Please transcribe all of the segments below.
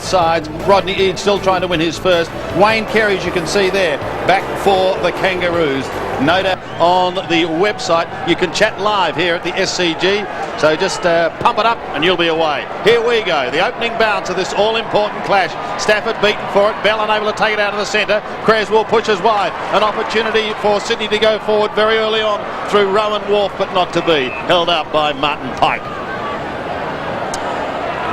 sides. Rodney Eade still trying to win his first. Wayne Carey, as you can see there, back for the Kangaroos. No doubt on the website you can chat live here at the SCG, so just pump it up and you'll be away. Here we go, the opening bounce of this all-important clash. Stafford beaten for it, Bell unable to take it out of the centre. Creswell pushes wide, an opportunity for Sydney to go forward very early on through Rowan Wharf, but not to be. Held up by Martin Pike.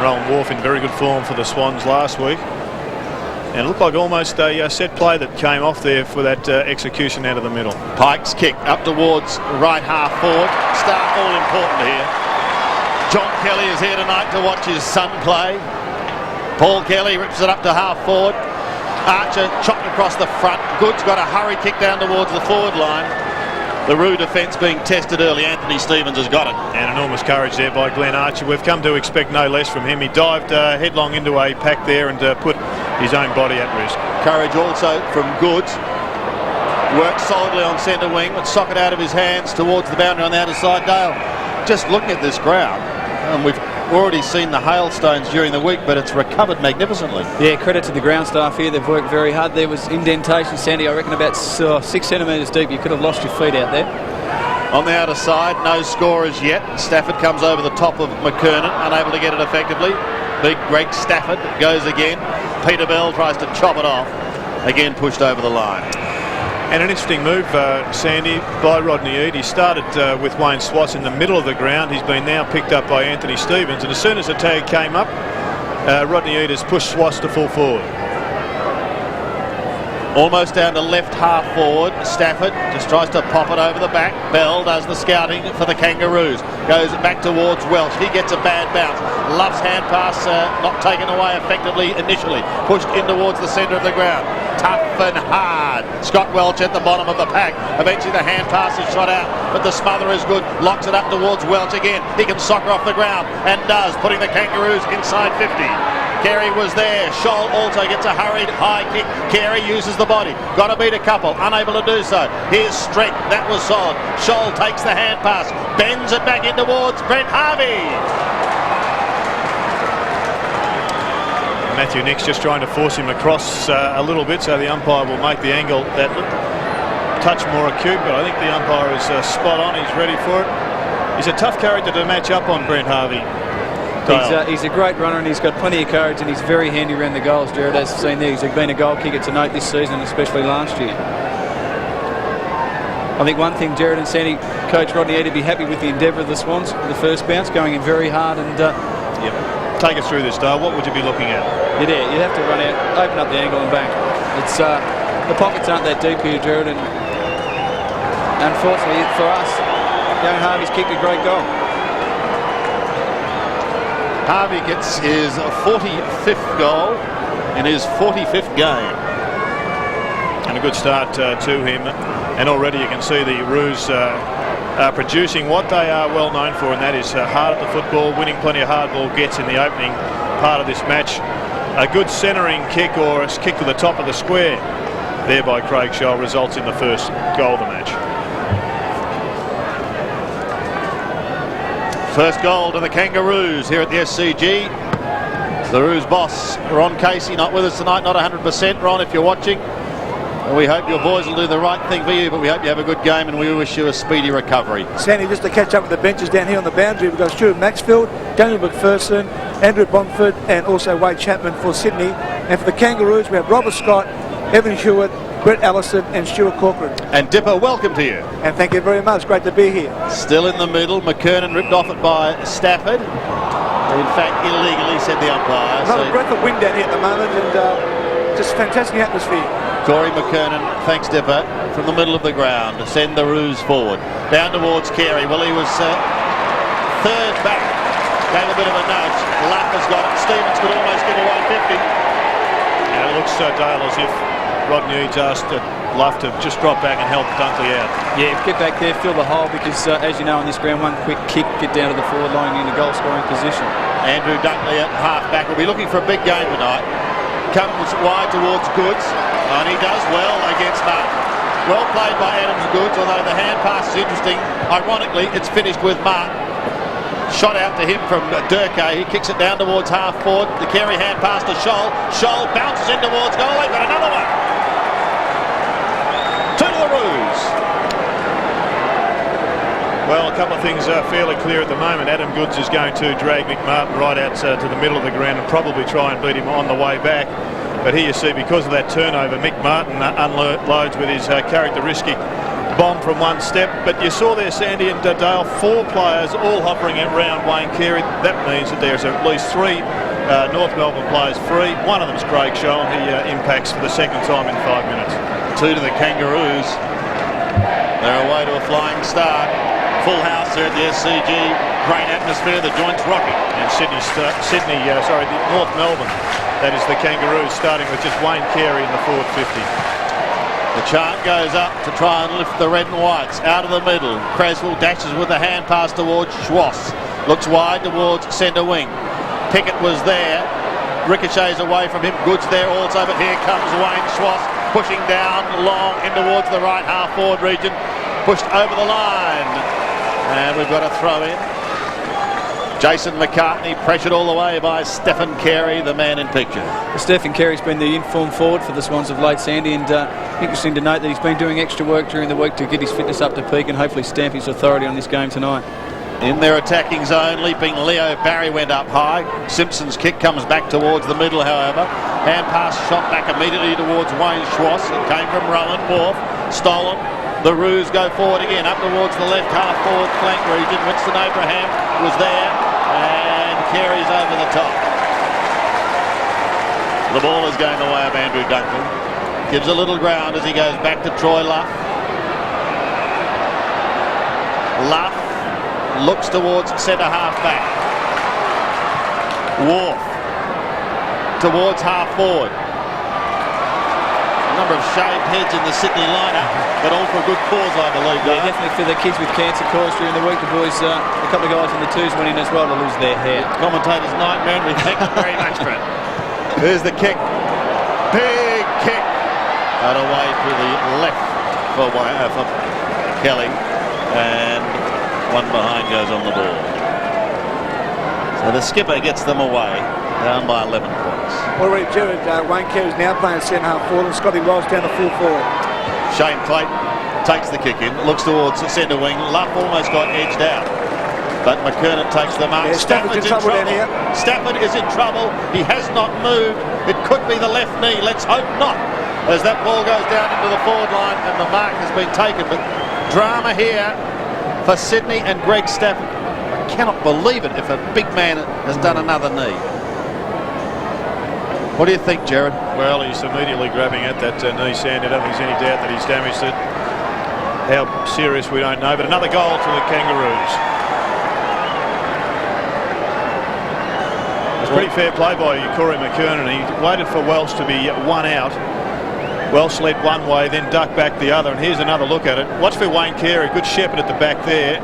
Rowan Wharf in very good form for the Swans last week. And it looked like almost a set play that came off there for that execution out of the middle. Pike's kick up towards right half forward. Start all important here. John Kelly is here tonight to watch his son play. Paul Kelly rips it up to half forward. Archer chopped across the front. Good's got a hurry kick down towards the forward line. The Roo defence being tested early. Anthony Stevens has got it. And enormous courage there by Glenn Archer. We've come to expect no less from him. He dived headlong into a pack there and put his own body at risk. Courage also from Goods. Works solidly on centre wing, but socket out of his hands towards the boundary on the outer side. Dale, just looking at this ground, and we've already seen the hailstones during the week, but it's recovered magnificently. Yeah, credit to the ground staff here. They've worked very hard. There was indentation, Sandy, I reckon about 6 centimetres deep. You could have lost your feet out there. On the outer side, no scorers yet. Stafford comes over the top of McKernan, unable to get it effectively. Big Greg Stafford goes again. Peter Bell tries to chop it off. Again pushed over the line. And an interesting move, Sandy, by Rodney Eade. He started with Wayne Swats in the middle of the ground. He's been now picked up by Anthony Stevens. And as soon as the tag came up, Rodney Eade has pushed Swats to full forward. Almost down to left half forward. Stafford just tries to pop it over the back. Bell does the scouting for the Kangaroos. Goes back towards Welch. He gets a bad bounce. Love's hand pass not taken away effectively initially. Pushed in towards the centre of the ground. Tough and hard. Scott Welch at the bottom of the pack. Eventually the hand pass is shot out, but the smother is good. Locks it up towards Welch again. He can soccer off the ground and does, putting the Kangaroos inside 50. Carey was there. Scholl also gets a hurried high kick. Carey uses the body. Got to beat a couple. Unable to do so. Here's strength. That was solid. Scholl takes the hand pass. Bends it back in towards Brent Harvey. Matthew Nix just trying to force him across a little bit, so the umpire will make the angle that touch more acute, but I think the umpire is spot on. He's ready for it. He's a tough character to match up on, Brent Harvey. He's a great runner and he's got plenty of courage and he's very handy around the goals, Jared, as seen there. He's been a goal kicker to note this season, especially last year. I think one thing, Jared and Sandy, Coach Rodney Eade to be happy with the endeavour of the Swans, the first bounce, going in very hard and... Take us through this, Dale. What would you be looking at? You'd have to run out, open up the angle and bang. It's the pockets aren't that deep here, Jared, and unfortunately for us, young Harvey's kicked a great goal. Harvey gets his 45th goal in his 45th game. And a good start to him. And already you can see the Roos producing what they are well known for, and that is hard at the football, winning plenty of hard ball gets in the opening part of this match. A good centering kick or a kick to the top of the square there by Craig Scholl results in the first goal of the match. First goal to the Kangaroos here at the SCG. The Roos boss, Ron Casey, not with us tonight, not 100%. Ron, if you're watching, we hope your boys will do the right thing for you, but we hope you have a good game and we wish you a speedy recovery. Sandy, just to catch up with the benches down here on the boundary, we've got Stuart Maxfield, Daniel McPherson, Andrew Bomford and also Wade Chapman for Sydney. And for the Kangaroos, we have Robert Scott, Evan Hewitt, Brett Allison and Stuart Corcoran. And Dipper, welcome to you. And thank you very much. Great to be here. Still in the middle. McKernan ripped off it by Stafford. In fact, illegally, said the umpire. Another breath of wind down here at the moment and just fantastic atmosphere. Corey McKernan, thanks Dipper, from the middle of the ground to send the Roos forward. Down towards Carey. Well, he was third back. Gave a bit of a nudge. Luck has got it. Stevens could almost give away 50. And it looks, Dale, as if Rodney Eade's asked Luff to just drop back and help Dunkley out. Yeah, get back there, fill the hole, because as you know on this ground, one quick kick, get down to the forward line in a goal scoring position. Andrew Dunkley at half back will be looking for a big game tonight. Comes wide towards Goods, and he does well against Martin. Well played by Adams Goods, although the hand pass is interesting. Ironically, it's finished with Martin. Shot out to him from Durkay. He kicks it down towards half forward. The Carey hand pass to Scholl. Scholl bounces in towards goal. They've got another one. Two to the Roos. Well, a couple of things are fairly clear at the moment. Adam Goods is going to drag Mick Martin right out to the middle of the ground and probably try and beat him on the way back. But here you see, because of that turnover, Mick Martin unloads with his characteristic bomb from one step. But you saw there, Sandy and Dale, 4 players all hovering around Wayne Carey. That means that there's at least 3 North Melbourne players free. One of them is Craig Scholl. He impacts for the second time in 5 minutes. 2 to the Kangaroos. They're away to a flying start. Full house here at the SCG. Great atmosphere. The joint's rocking. And the North Melbourne. That is the Kangaroos, starting with just Wayne Carey in the forward 50. The chant goes up to try and lift the red and whites out of the middle. Creswell dashes with a hand pass towards Schwass. Looks wide towards centre wing. Pickett was there. Ricochets away from him. Goods there also, but here comes Wayne Schwass pushing down long in towards the right half forward region. Pushed over the line. And we've got a throw in. Jason McCartney pressured all the way by Stephen Carey, the man in picture. Stephen Carey's been the informed forward for the Swans of late, Sandy, and interesting to note that he's been doing extra work during the week to get his fitness up to peak and hopefully stamp his authority on this game tonight. In their attacking zone, leaping Leo Barry went up high. Simpson's kick comes back towards the middle, however. Hand pass shot back immediately towards Wayne Schwass. It came from Rowan Wharf. Stolen. The Roos go forward again, up towards the left half forward flank region. Winston Abraham was there, and Carey's over the top. The ball is going the way of Andrew Dunkley. Gives a little ground as he goes back to Troy Luff. Luff looks towards centre half back. Wharf towards half forward. A number of shaved heads in the Sydney lineup, but all for a good cause, I believe. Yeah, definitely for the kids with cancer cause during the week. The boys, a couple of guys in the twos went in as well to lose their hair. Commentator's nightmare, and we thank you very much for it. There's the kick. Big kick. And away to the left for Kelly. And one behind goes on the ball. So the skipper gets them away, down by 11 points. Already, Jared, Wayne Carey's now playing centre half forward, and Scotty Wells down the full forward. Shane Clayton takes the kick in, looks towards the centre wing. Luff almost got edged out, but McKernan takes the mark. Yeah, Stafford's in trouble down here. Stafford is in trouble. He has not moved. It could be the left knee. Let's hope not, as that ball goes down into the forward line and the mark has been taken. But drama here for Sydney and Greg Stafford. I cannot believe it if a big man has done another knee. What do you think, Jared? Well, he's immediately grabbing at that knee, Sandy. I don't think there's any doubt that he's damaged it. How serious, we don't know. But another goal to the Kangaroos. It's pretty fair play by Corey McKernan. He waited for Welsh to be one out. Welsh led one way, then ducked back the other. And here's another look at it. Watch for Wayne Carey. Good shepherd at the back there.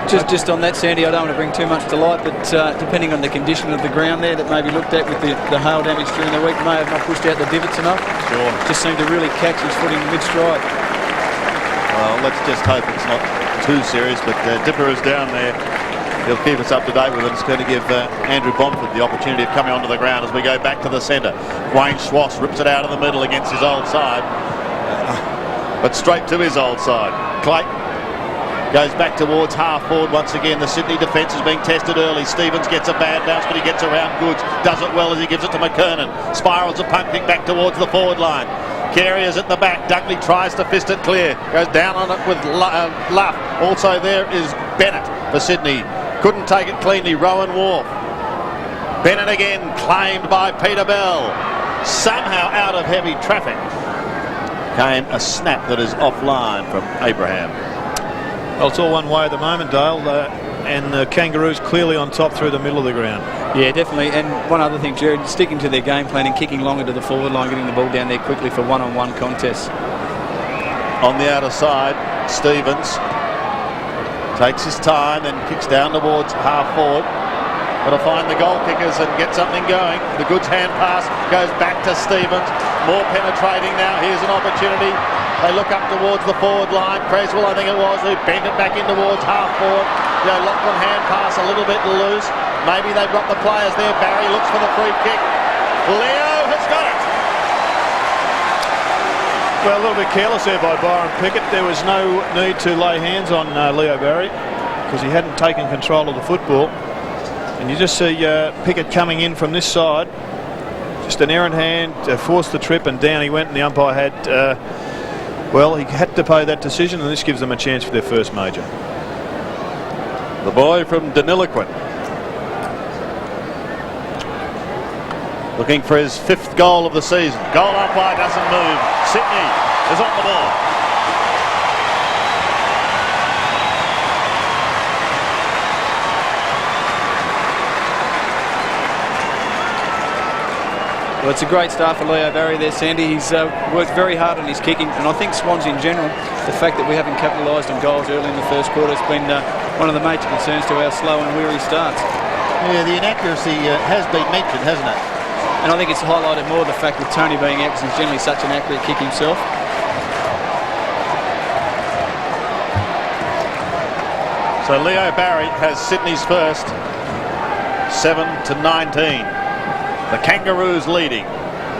Just on that, Sandy, I don't want to bring too much to light, but depending on the condition of the ground there that may be looked at with the hail damage during the week, may have not pushed out the divots enough. Sure. Just seemed to really catch his footing mid-stride. Well, let's just hope it's not too serious, but Dipper is down there. He'll keep us up to date with it. It's going to give Andrew Bomford the opportunity of coming onto the ground as we go back to the centre. Wayne Schwass rips it out of the middle against his old side, but straight to his old side. Clayton goes back towards half forward once again. The Sydney defence is being tested early. Stevens gets a bad bounce, but he gets around Goods. Does it well as he gives it to McKernan. Spirals a punt kick back towards the forward line. Carey is at the back. Dunkley tries to fist it clear. Goes down on it with Luff. Also there is Bennett for Sydney. Couldn't take it cleanly. Rowan Wharf. Bennett again claimed by Peter Bell. Somehow out of heavy traffic came a snap that is offline from Abraham. Well, it's all one way at the moment, Dale, and the Kangaroos clearly on top through the middle of the ground. Yeah, definitely. And one other thing, Jared, sticking to their game plan and kicking longer to the forward line, getting the ball down there quickly for one-on-one contests. On the outer side, Stevens takes his time and kicks down towards half forward. Got to find the goal kickers and get something going. The Goods hand pass goes back to Stevens. More penetrating now. Here's an opportunity. They look up towards the forward line. Creswell, I think it was, who bent it back in towards half forward. Lachlan hand pass a little bit loose. Maybe they've got the players there. Barry looks for the free kick. Leo has got it. Well, a little bit careless there by Byron Pickett. There was no need to lay hands on Leo Barry because he hadn't taken control of the football. And you just see Pickett coming in from this side. Just an errant hand, forced the trip, and down he went, and the umpire had, well, he had to pay that decision, and this gives them a chance for their first major. The boy from Deniliquin, looking for his 5th goal of the season. Goal umpire doesn't move. Sydney is on the ball. Well, it's a great start for Leo Barry there, Sandy. He's worked very hard on his kicking, and I think Swans in general, the fact that we haven't capitalised on goals early in the first quarter has been one of the major concerns to our slow and weary starts. Yeah, the inaccuracy has been mentioned, hasn't it? And I think it's highlighted more the fact with Tony being out, because he's generally such an accurate kick himself. So Leo Barry has Sydney's first, 7-19. The Kangaroos leading.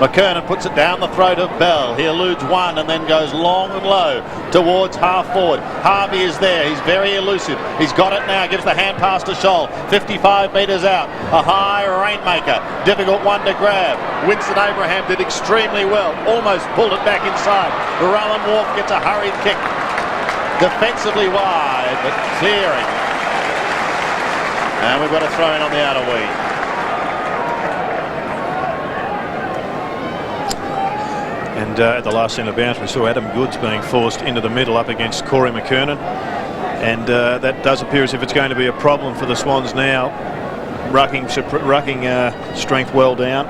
McKernan puts it down the throat of Bell. He eludes one and then goes long and low towards half forward. Harvey is there. He's very elusive. He's got it now. Gives the hand pass to Scholl. 55 metres out. A high rainmaker. Difficult one to grab. Winston Abraham did extremely well. Almost pulled it back inside. Rowan Wharf gets a hurried kick. Defensively wide, but clearing. And we've got a throw in on the outer wing. And at the last centre bounce, we saw Adam Goods being forced into the middle up against Corey McKernan. And that does appear as if it's going to be a problem for the Swans now. Rucking strength well down.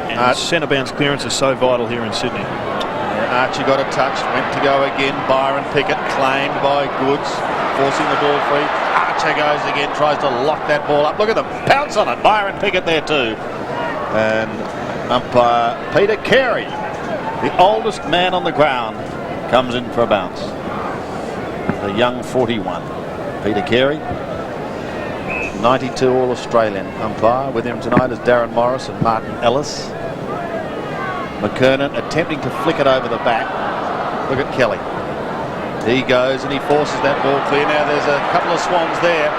And centre bounce clearance is so vital here in Sydney. Yeah, Archie got a touch, went to go again. Byron Pickett claimed by Goods, forcing the ball free. Archer goes again, tries to lock that ball up. Look at them, pounce on it. Byron Pickett there too. And umpire Peter Carey, the oldest man on the ground, comes in for a bounce. The young 41. Peter Carey, 92 All-Australian umpire. With him tonight is Darren Morris and Martin Ellis. McKernan attempting to flick it over the back. Look at Kelly. He goes and he forces that ball clear. Now there's a couple of Swans there.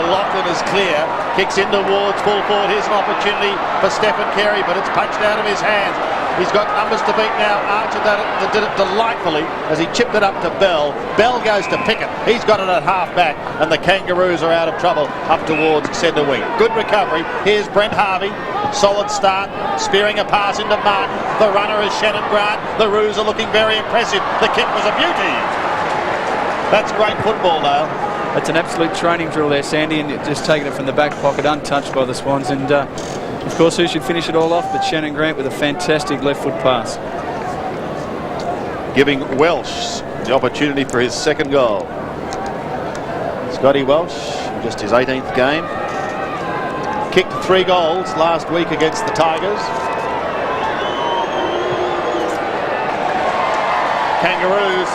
Lachlan is clear. Kicks in towards full forward. Here's an opportunity for Stephen Carey, but it's punched out of his hands. He's got numbers to beat now. Archer did it delightfully as he chipped it up to Bell. Bell goes to Pickett. He's got it at half back, and the Kangaroos are out of trouble up towards centre wing. Good recovery. Here's Brent Harvey. Solid start. Spearing a pass into Martin. The runner is Shannon Grant. The Roos are looking very impressive. The kick was a beauty. That's great football, Dale. It's an absolute training drill there, Sandy, and just taking it from the back pocket, untouched by the Swans. And of course, who should finish it all off but Shannon Grant with a fantastic left foot pass. Giving Welsh the opportunity for his second goal. Scotty Welsh, just his 18th game. Kicked 3 goals last week against the Tigers. Kangaroos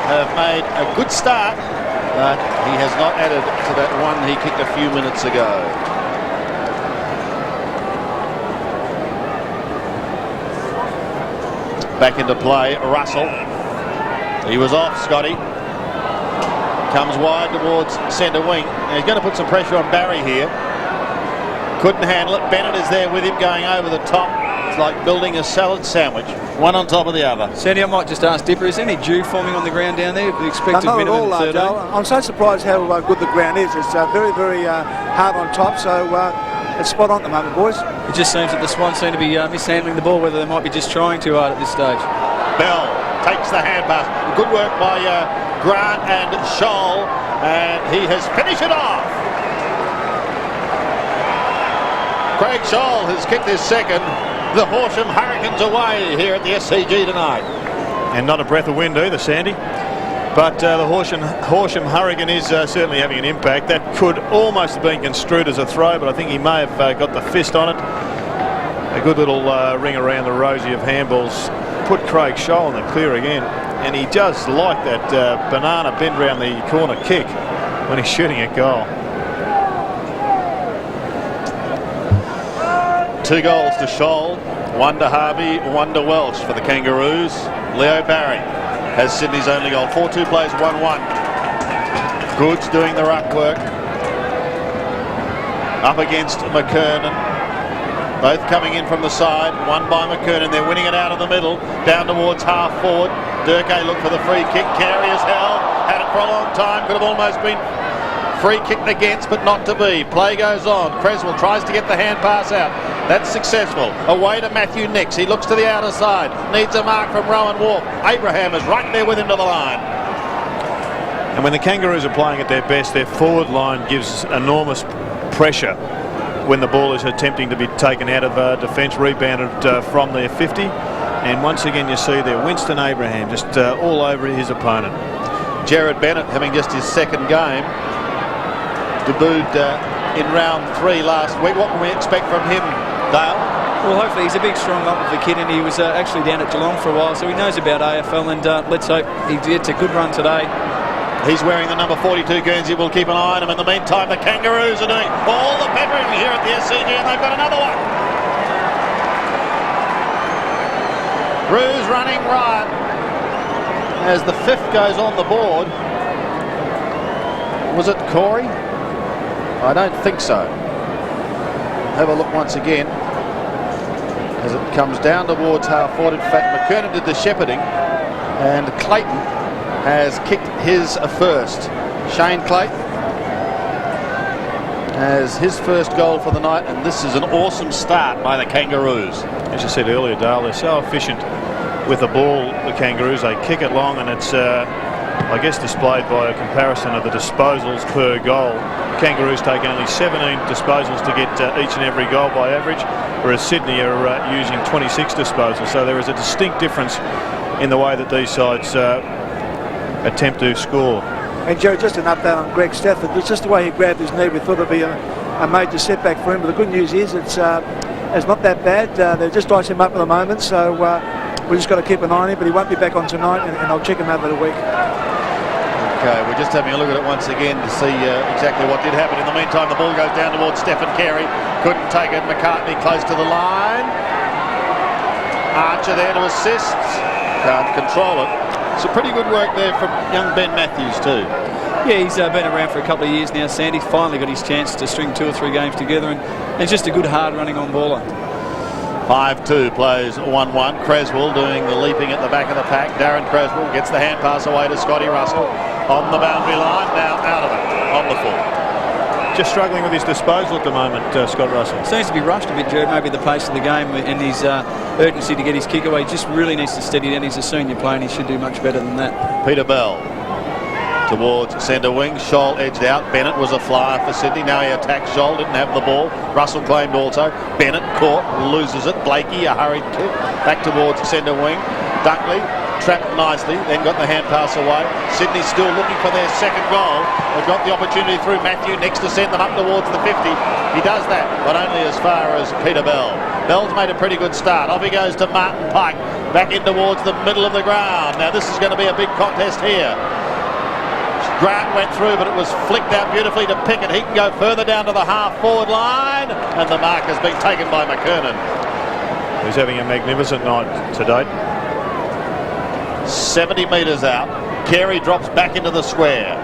have made a good start, but he has not added to that one he kicked a few minutes ago. Back into play, Russell. He was off, Scotty. Comes wide towards centre wing. Now he's going to put some pressure on Barry here. Couldn't handle it. Bennett is there with him going over the top. It's like building a salad sandwich, one on top of the other. Sandy, I might just ask Dipper, is there any dew forming on the ground down there? The expected minimum 13? I'm so surprised how good the ground is. It's very, very hard on top, so it's spot on at the moment, boys. It just seems that the Swans seem to be mishandling the ball, whether they might be just trying too hard at this stage. Bell takes the hand pass. Good work by Grant and Scholl, and he has finished it off. Craig Scholl has kicked his second. The Horsham Hurricanes away here at the SCG tonight. And not a breath of wind either, Sandy. But the Horsham Hurricane is certainly having an impact. That could almost have been construed as a throw, but I think he may have got the fist on it. A good little ring around the rosy of handballs. Put Craig Scholl in the clear again. And he does like that banana bend round the corner kick when he's shooting at goal. 2 goals to Scholl, 1 to Harvey, 1 to Welsh for the Kangaroos. Leo Barry has Sydney's only goal. 4-2 plays 1-1. Goods doing the ruck work. Up against McKernan. Both coming in from the side. One by McKernan. They're winning it out of the middle. Down towards half forward. Durkay looked for the free kick. Carey as hell. Had it for a long time. Could have almost been free kicked against, but not to be. Play goes on. Creswell tries to get the hand pass out. That's successful. Away to Matthew Nix. He looks to the outer side. Needs a mark from Rowan Wolf. Abraham is right there with him to the line. And when the Kangaroos are playing at their best, their forward line gives enormous pressure when the ball is attempting to be taken out of defence, rebounded from their 50. And once again you see there Winston Abraham just all over his opponent. Jared Bennett having just his second game. Debuted in round 3 last week. What can we expect from him, Dale? Well, hopefully he's a big, strong up of the kid, and he was actually down at Geelong for a while, so he knows about AFL, and let's hope he gets a good run today. He's wearing the number 42 Guernsey. We'll keep an eye on him. In the meantime, the Kangaroos are doing all the peppering here at the SCG, and they've got another one. Roos running riot as the 5th goes on the board. Was it Corey? I don't think so. Have a look once again as it comes down towards half forward. In fact, McKernan did the shepherding, and Clayton has kicked his first. Shane Clayton has his first goal for the night, and this is an awesome start by the Kangaroos. As you said earlier, Dale, they're so efficient with the ball, the Kangaroos. They kick it long, and it's I guess displayed by a comparison of the disposals per goal. Kangaroos take only 17 disposals to get each and every goal by average, whereas Sydney are using 26 disposals. So there is a distinct difference in the way that these sides attempt to score. And Joe, just an update on Greg Stafford. It's just the way he grabbed his knee. We thought it'd be a major setback for him, but the good news is it's not that bad. They're just icing him up at the moment, so we just got to keep an eye on him, but he won't be back on tonight, and I'll check him over the week. Okay, we're just having a look at it once again to see exactly what did happen. In the meantime, the ball goes down towards Stephen Carey. Couldn't take it. McCartney close to the line. Archer there to assist. Can't control it. Some pretty good work there from young Ben Matthews too. Yeah, he's been around for a couple of years now, Sandy. Finally got his chance to string 2 or 3 games together, and he's just a good hard running on baller. 5-2 plays 1-1. Creswell doing the leaping at the back of the pack. Darren Creswell gets the hand pass away to Scotty Russell on the boundary line, now out of it on the full. Just struggling with his disposal at the moment, Scott Russell. Seems to be rushed a bit, Jared. Maybe the pace of the game and his urgency to get his kick away just really needs to steady down. He's a senior player and he should do much better than that. Peter Bell towards centre wing. Scholl edged out. Bennett was a flyer for Sydney. Now he attacks Scholl. Didn't have the ball. Russell claimed also. Bennett caught. Loses it. Blakey, a hurried kick. Back towards centre wing. Dunkley trapped nicely. Then got the hand pass away. Sydney still looking for their second goal. They've got the opportunity through Matthew next to send them up towards the 50. He does that, but only as far as Peter Bell. Bell's made a pretty good start. Off he goes to Martin Pike. Back in towards the middle of the ground. Now this is going to be a big contest here. Grant went through, but it was flicked out beautifully to Pickett. He can go further down to the half-forward line, and the mark has been taken by McKernan. He's having a magnificent night to date. 70 metres out. Carey drops back into the square.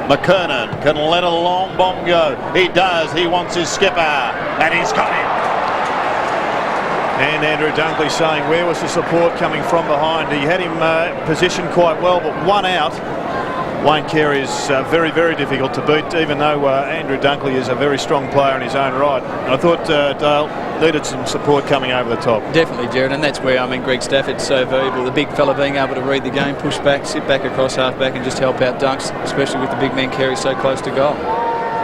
McKernan can let a long bomb go. He does. He wants his skipper, and he's got him. And Andrew Dunkley saying, where was the support coming from behind? He had him positioned quite well, but one out. Wayne Carey is very, very difficult to beat, even though Andrew Dunkley is a very strong player in his own right. And I thought Dale needed some support coming over the top. Definitely, Jared, and that's where, Greg Stafford's so valuable. The big fella being able to read the game, push back, sit back across half-back and just help out Dunks, especially with the big man Carey so close to goal.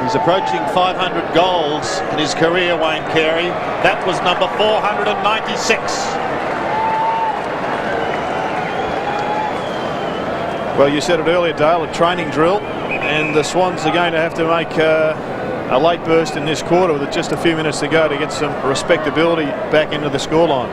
He's approaching 500 goals in his career, Wayne Carey. That was number 496. Well, you said it earlier, Dale, a training drill, and the Swans are going to have to make a late burst in this quarter with just a few minutes to go to get some respectability back into the scoreline.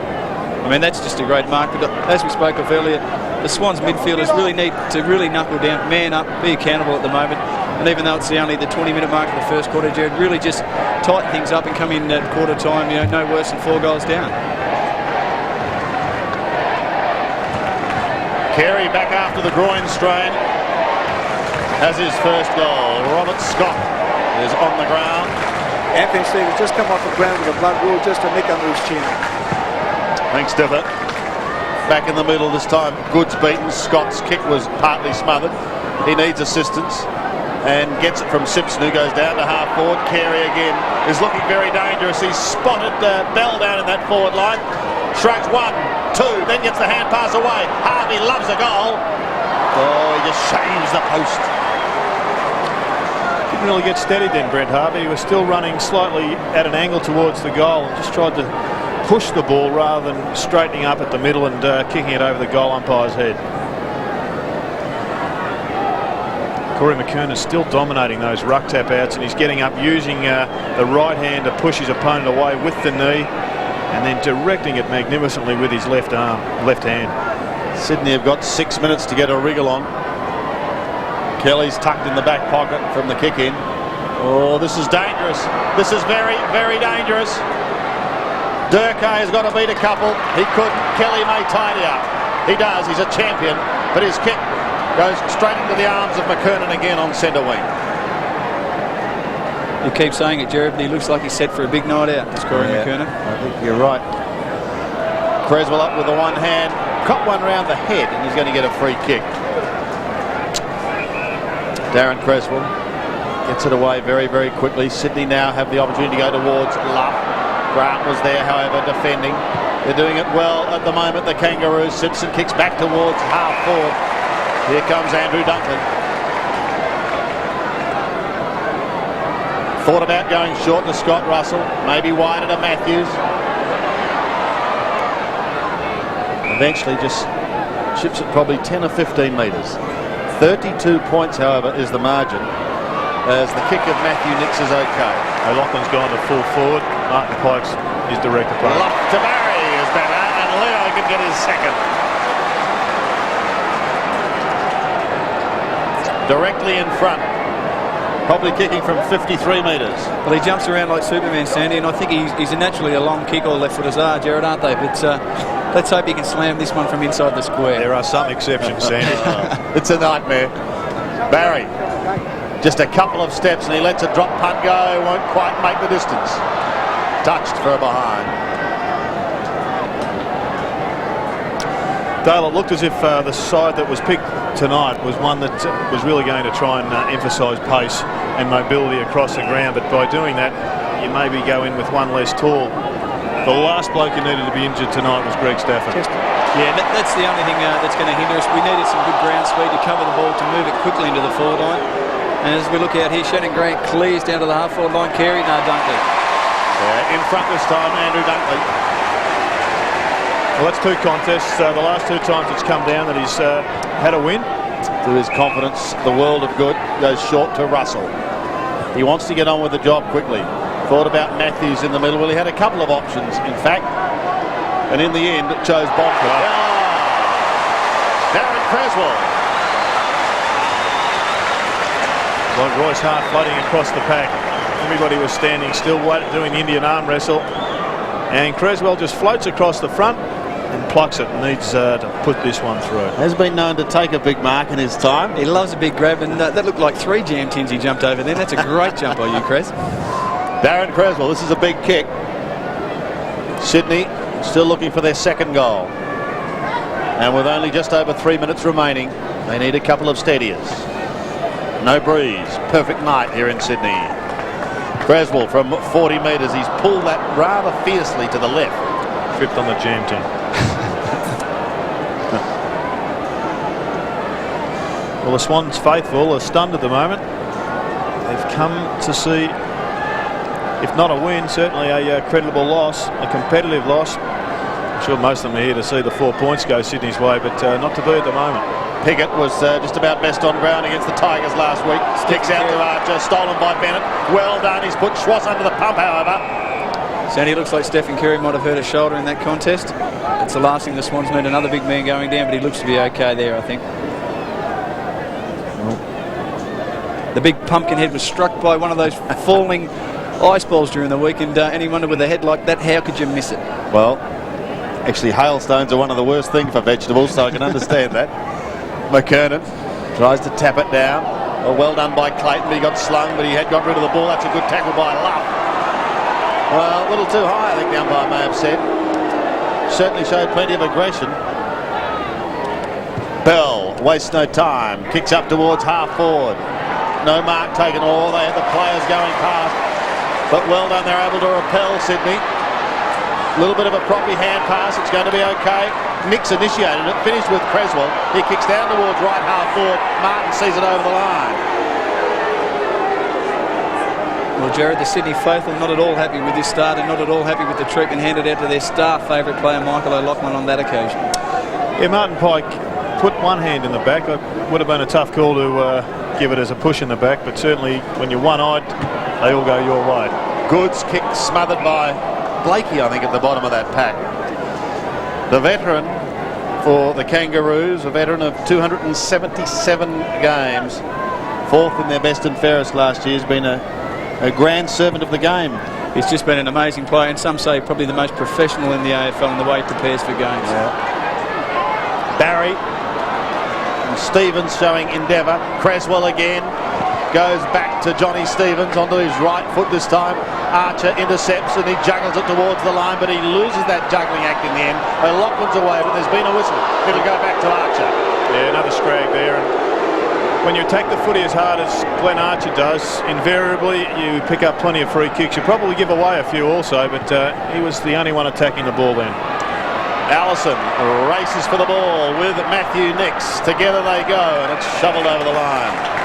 That's just a great mark, but as we spoke of earlier, the Swans midfielders really need to really knuckle down, man up, be accountable at the moment. And even though it's only the 20-minute mark of the first quarter, Jared, really just tighten things up and come in at quarter time, you know, no worse than 4 goals down. Carey back after the groin strain has his first goal. Robert Scott is on the ground. Anthony Stevens just come off the ground with a blood rule just to nick under his chin. Thanks, Stiffer. Back in the middle this time. Goods beaten. Scott's kick was partly smothered. He needs assistance and gets it from Simpson, who goes down to half forward. Carey again is looking very dangerous. He's spotted Bell down in that forward line. Shrugs 1, 2, then gets the hand pass away. Harvey loves a goal. Oh, he just shaves the post. Didn't really get steady then, Brent Harvey. He was still running slightly at an angle towards the goal and just tried to push the ball rather than straightening up at the middle and kicking it over the goal umpire's head. Corey McKernan is still dominating those ruck tap outs, and he's getting up using the right hand to push his opponent away with the knee and then directing it magnificently with his left hand. Sydney have got 6 minutes to get a wriggle on. Kelly's tucked in the back pocket from the kick in. Oh, this is dangerous. This is very, very dangerous. Durkay has got to beat a couple. He couldn't. Kelly may tidy up. He does. He's a champion. But his kick goes straight into the arms of McKernan again on centre wing. You keep saying it, Jared, but he looks like he's set for a big night out, this Corey McKernan. I think you're right. Creswell up with the one hand. Caught one round the head, and he's going to get a free kick. Darren Creswell gets it away very, very quickly. Sydney now have the opportunity to go towards Luff. Grant was there, however, defending. They're doing it well at the moment, the Kangaroos. Simpson kicks back towards half forward. Here comes Andrew Dunkley. Thought about going short to Scott Russell, maybe wider to Matthews. Eventually just chips it probably 10 or 15 metres. 32 points, however, is the margin, as the kick of Matthew Nix is okay. O'Loughlin's gone to full forward. Martin Pikes is direct opponent. Luff to Barry is better, and Leo can get his second. Directly in front, probably kicking from 53 metres. Well, he jumps around like Superman, Sandy, and I think he's naturally a long kick. All left footers are, Jared, aren't they? But let's hope he can slam this one from inside the square. There are some exceptions, Sandy. It's a nightmare. Barry, just a couple of steps and he lets a drop punt go, won't quite make the distance. Touched for a behind. Dale, it looked as if the side that was picked tonight was one that was really going to try and emphasise pace and mobility across the ground, but by doing that you maybe go in with one less tall. The last bloke who needed to be injured tonight was Greg Stafford. Yeah, that's the only thing that's going to hinder us. We needed some good ground speed to cover the ball, to move it quickly into the forward line. And as we look out here, Shannon Grant clears down to the half forward line. Carey, no, Dunkley. Yeah, in front this time, Andrew Dunkley. Well, that's 2 contests. The last 2 times it's come down that he's had a win. To his confidence, the world of good, goes short to Russell. He wants to get on with the job quickly. Thought about Matthews in the middle. Well, he had a couple of options, in fact. And in the end, it chose Bomford. Darren Creswell. Like Royce Hart floating across the pack. Everybody was standing still, doing the Indian arm wrestle. And Creswell just floats across the front and plucks it. Needs to put this one through. Has been known to take a big mark in his time. He loves a big grab, and that looked like 3 jam tins he jumped over then. That's a great jump by you, Cres. Darren Creswell, this is a big kick. Sydney still looking for their second goal. And with only just over 3 minutes remaining, they need a couple of steadiers. No breeze. Perfect night here in Sydney. Creswell from 40 metres. He's pulled that rather fiercely to the left. Tripped on the jam tin. Well, the Swans faithful are stunned at the moment. They've come to see, if not a win, certainly a creditable loss, a competitive loss. I'm sure most of them are here to see the 4 points go Sydney's way, but not to be at the moment. Pickett was just about best on ground against the Tigers last week. Sticks out to Archer, stolen by Bennett. Well done. He's put Schwartz under the pump, however. Sandy, looks like Stephen Carey might have hurt his shoulder in that contest. It's the last thing the Swans need, another big man going down, but he looks to be okay there, I think. the big pumpkin head was struck by one of those falling ice balls during the week, and any wonder with a head like that, how could you miss it? Well, actually hailstones are one of the worst things for vegetables, so I can understand that. McKernan tries to tap it down. Well done by Clayton, but he got slung, but he had got rid of the ball. That's a good tackle by Luff. Well, a little too high, I think the umpire may have said. Certainly showed plenty of aggression. Bell wastes no time, kicks up towards half forward. No mark taken, or they had the players going past. But well done, they're able to repel Sydney. A little bit of a proppy hand pass, it's going to be okay. Nix initiated it, finished with Creswell. He kicks down towards right half forward. Martin sees it over the line. Well, Jared, the Sydney faithful not at all happy with this start and not at all happy with the treatment handed out to their star favourite player, Michael O'Loughlin, on that occasion. Yeah, Martin Pike put one hand in the back. It would have been a tough call to give it as a push in the back, but certainly when you're one-eyed, they all go your way. Goods kick smothered by Blakey, I think, at the bottom of that pack. The veteran for the Kangaroos, a veteran of 277 games, fourth in their best and fairest last year, has been a grand servant of the game. He's just been an amazing player, and some say probably the most professional in the AFL in the way he prepares for games. Yeah. Barry and Stevens showing endeavour. Creswell again goes back to Johnny Stevens onto his right foot this time. Archer intercepts and he juggles it towards the line, but he loses that juggling act in the end. O'Loughlin's away, but there's been a whistle. It'll go back to Archer. Yeah, another scrag there. And when you attack the footy as hard as Glenn Archer does, invariably you pick up plenty of free kicks. You probably give away a few also, but he was the only one attacking the ball then. Allison races for the ball with Matthew Nix. Together they go, and it's shoveled over the line.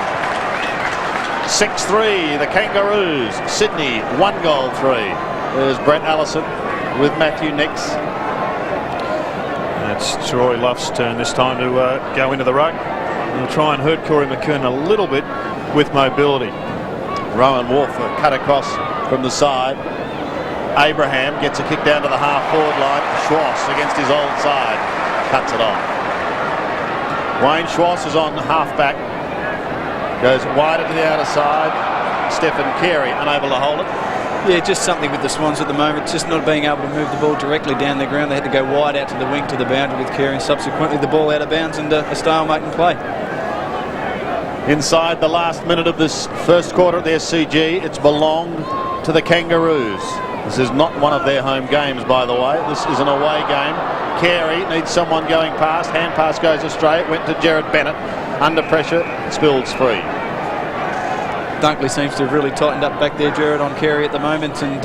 6-3, the Kangaroos. Sydney, 1-3. There's Brett Allison with Matthew Nix. And it's Troy Luff's turn this time to go into the ruck. He'll try and hurt Corey McKernan a little bit with mobility. Rowan Wolf cut across from the side. Abraham gets a kick down to the half-forward line. Schwartz against his old side cuts it off. Wayne Schwartz is on half-back. Goes wider to the outer side. Stephen Carey unable to hold it. Yeah, just something with the Swans at the moment, just not being able to move the ball directly down the ground. They had to go wide out to the wing to the boundary with Carey, and subsequently the ball out of bounds and a stalemate in play. Inside the last minute of this first quarter at the SCG, it's belonged to the Kangaroos. This is not one of their home games, by the way. This is an away game. Carey needs someone going past. Hand pass goes astray. It went to Jared Bennett. Under pressure, spills free. Dunkley seems to have really tightened up back there, Jared, on Carey at the moment, and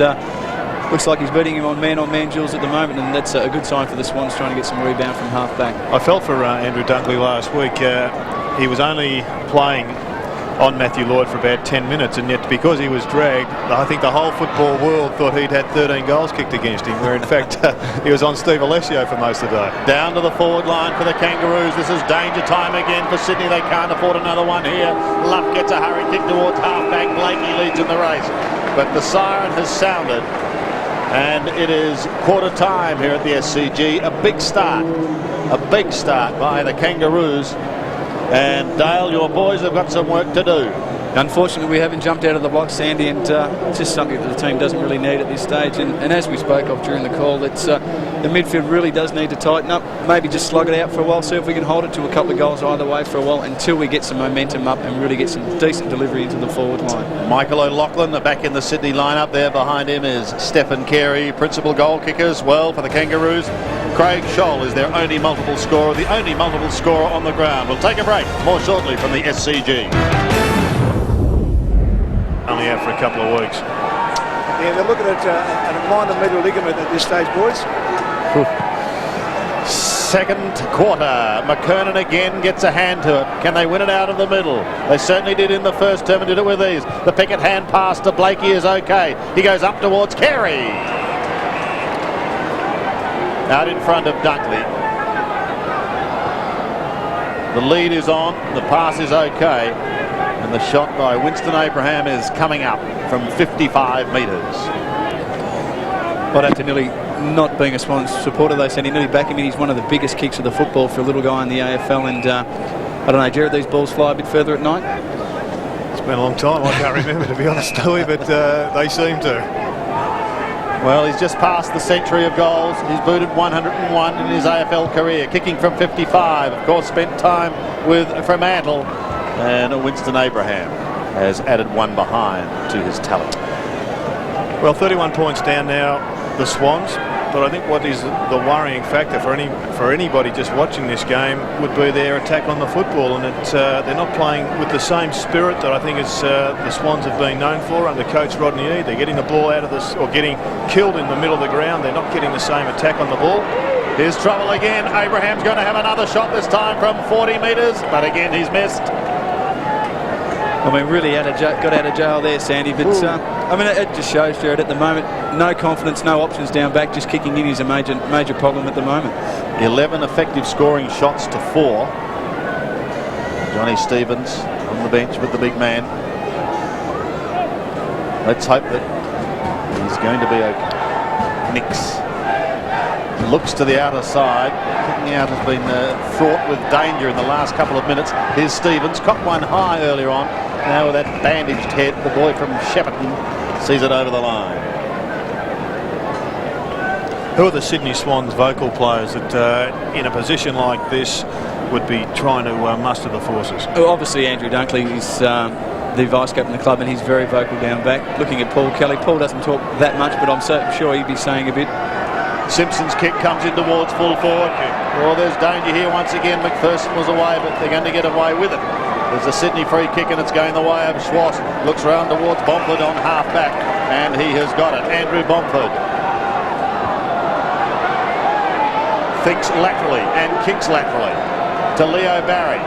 looks like he's beating him on man duels at the moment, and that's a good sign for the Swans trying to get some rebound from half-back. I felt for Andrew Dunkley last week. He was only playing on Matthew Lloyd for about 10 minutes, and yet because he was dragged, I think the whole football world thought he'd had 13 goals kicked against him, where in fact he was on Steve Alessio for most of the day. Down to the forward line for the Kangaroos. This is danger time again for Sydney. They can't afford another one here. Luff gets a hurry kick towards half-back. Blakey leads in the race, but the siren has sounded, and it is quarter time here at the SCG. A big start by the Kangaroos. And Dale, your boys have got some work to do. Unfortunately, we haven't jumped out of the blocks, Sandy, and it's just something that the team doesn't really need at this stage. And as we spoke of during the call, it's the midfield really does need to tighten up. Maybe just slug it out for a while, see if we can hold it to a couple of goals either way for a while until we get some momentum up and really get some decent delivery into the forward line. Michael O'Loughlin, back in the Sydney lineup. There behind him is Stephen Carey, principal goal kicker as well for the Kangaroos. Craig Scholl is their only multiple scorer, the only multiple scorer on the ground. We'll take a break more shortly from the SCG. Only out for a couple of weeks. Yeah, they're looking at a minor medial ligament at this stage, boys. Second quarter, McKernan again gets a hand to it. Can they win it out of the middle? They certainly did in the first term and did it with ease. The Pickett hand pass to Blakey is okay. He goes up towards Carey. Out in front of Dunkley. The lead is on, the pass is okay, and the shot by Winston Abraham is coming up from 55 metres. But after nearly not being a Swans supporter, they said he nearly back him in. He's one of the biggest kicks of the football for a little guy in the AFL, and I don't know, Jared, these balls fly a bit further at night? It's been a long time. I can't remember, to be honest, Louis, but they seem to. Well, he's just passed the century of goals. He's booted 101 in his AFL career, kicking from 55. Of course, spent time with Fremantle, and Winston Abraham has added one behind to his talent. Well, 31 points down now, the Swans. But I think what is the worrying factor for anybody just watching this game would be their attack on the football, and they're not playing with the same spirit that I think the Swans have been known for under coach Rodney Eade. They're getting the ball out of this, or getting killed in the middle of the ground. They're not getting the same attack on the ball. Here's trouble again. Abraham's going to have another shot, this time from 40 metres, but again he's missed. I mean, really got out of jail there, Sandy. But I mean, it just shows, Jared, at the moment, no confidence, no options down back. Just kicking in is a major problem at the moment. 11 effective scoring shots to 4. Johnny Stevens on the bench with the big man. Let's hope that he's going to be okay. Nix looks to the outer side. Kicking out has been fraught with danger in the last couple of minutes. Here's Stevens, caught one high earlier on. Now with that bandaged head, the boy from Shepparton sees it over the line. Who are the Sydney Swans vocal players that in a position like this would be trying to muster the forces? Well, obviously Andrew Dunkley is the vice captain of the club, and he's very vocal down back. Looking at Paul Kelly, Paul doesn't talk that much, but I'm sure he'd be saying a bit. Simpson's kick comes in towards full forward. Well, there's danger here once again. McPherson was away, but they're going to get away with it. There's a Sydney free kick, and it's going the way of Schwartz. Looks round towards Bomford on half back, and he has got it. Andrew Bomford thinks laterally and kicks laterally to Leo Barry,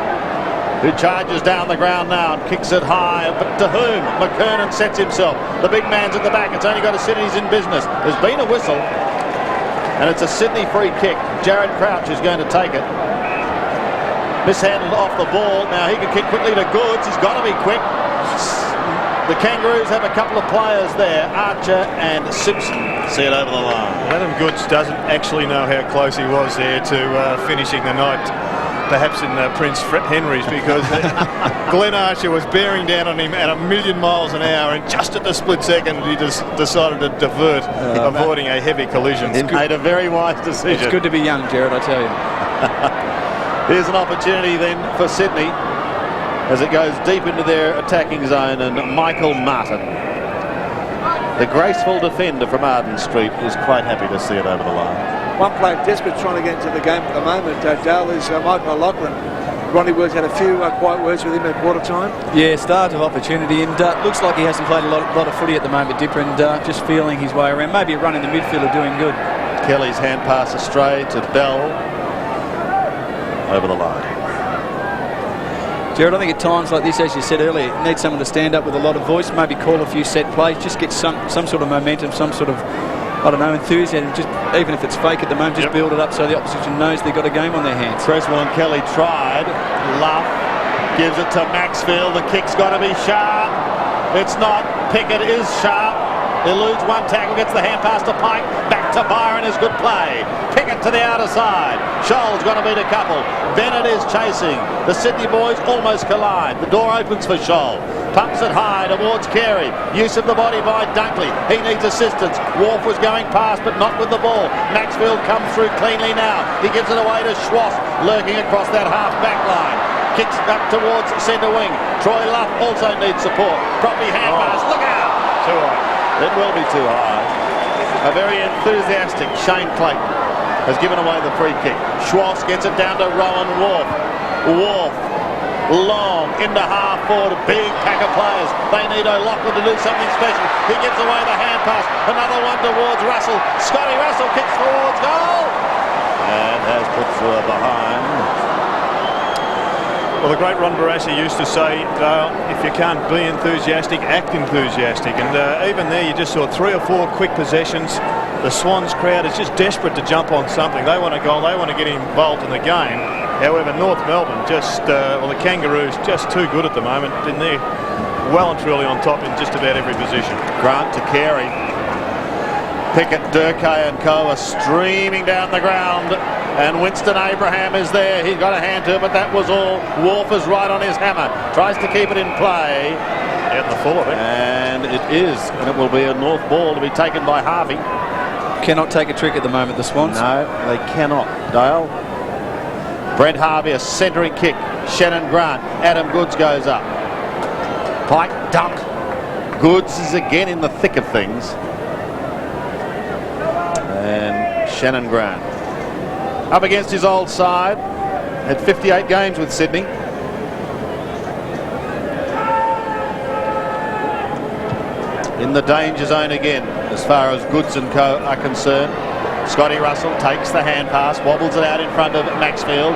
who charges down the ground now and kicks it high, but to whom? McKernan sets himself. The big man's at the back. It's only got a Sydney's in business. There's been a whistle, and it's a Sydney free kick. Jared Crouch is going to take it. Mishandled off the ball. Now he can kick quickly to Goods. He's got to be quick. The Kangaroos have a couple of players there, Archer and Simpson. See it over the line. Adam Goods doesn't actually know how close he was there to finishing the night, perhaps in Prince Henry's, because Glenn Archer was bearing down on him at 1,000,000 miles an hour, and just at the split second he just decided to divert, avoiding a heavy collision. He made a very wise decision. It's good to be young, Jared, I tell you. Here's an opportunity then for Sydney as it goes deep into their attacking zone, and Michael Martin, the graceful defender from Arden Street, is quite happy to see it over the line. One player desperate trying to get into the game at the moment, Dale, is Michael Lachlan. Ronnie Woods had a few quiet words with him at quarter time. Yeah, start of opportunity, and looks like he hasn't played a lot of footy at the moment, Dipper, and just feeling his way around. Maybe a run in the midfield are doing good. Kelly's hand pass astray to Bell over the line. Jared, I think at times like this, as you said earlier, you need someone to stand up with a lot of voice, maybe call a few set plays, just get some sort of momentum, some sort of, I don't know, enthusiasm, just even if it's fake at the moment, just build it up so the opposition knows they've got a game on their hands. Creswell and Kelly tried. Luff gives it to Maxfield. The kick's got to be sharp. It's not. Pickett is sharp. Eludes one tackle, gets the hand pass to Pike. Back to Byron is good play. Pickett to the outer side. Scholl's got to beat a couple. Bennett is chasing. The Sydney boys almost collide. The door opens for Scholl. Pumps it high towards Carey. Use of the body by Dunkley. He needs assistance. Wharf was going past, but not with the ball. Maxfield comes through cleanly now. He gives it away to Schwartz, lurking across that half-back line. Kicks up towards centre wing. Troy Luff also needs support. Properly hand pass. Look out! Too high. It will be too high. A very enthusiastic Shane Clayton has given away the free kick. Schwartz gets it down to Rowan Wharf. Wharf, long into half forward. A big pack of players. They need O'Loughlin to do something special. He gives away the hand pass. Another one towards Russell. Scotty Russell kicks towards goal and has put through a behind. Well, the great Ron Barassi used to say, if you can't be enthusiastic, act enthusiastic. And even there, you just saw 3 or 4 quick possessions. The Swans crowd is just desperate to jump on something. They want a goal. They want to get involved in the game. However, North Melbourne the Kangaroos just too good at the moment. And they're well and truly on top in just about every position. Grant to Carey. Pickett, Durkay and co are streaming down the ground, and Winston Abraham is there. He's got a hand to it, but that was all. Wharf is right on his hammer. Tries to keep it in play. Out in the full, I think. And it is. And it will be a North ball to be taken by Harvey. Cannot take a trick at the moment, the Swans. No, they cannot. Dale. Brent Harvey, a centering kick. Shannon Grant. Adam Goods goes up. Pike dump. Goods is again in the thick of things. And Shannon Grant. Up against his old side. Had 58 games with Sydney. In the danger zone again, as far as Goods and co are concerned. Scotty Russell takes the hand pass, wobbles it out in front of Maxfield.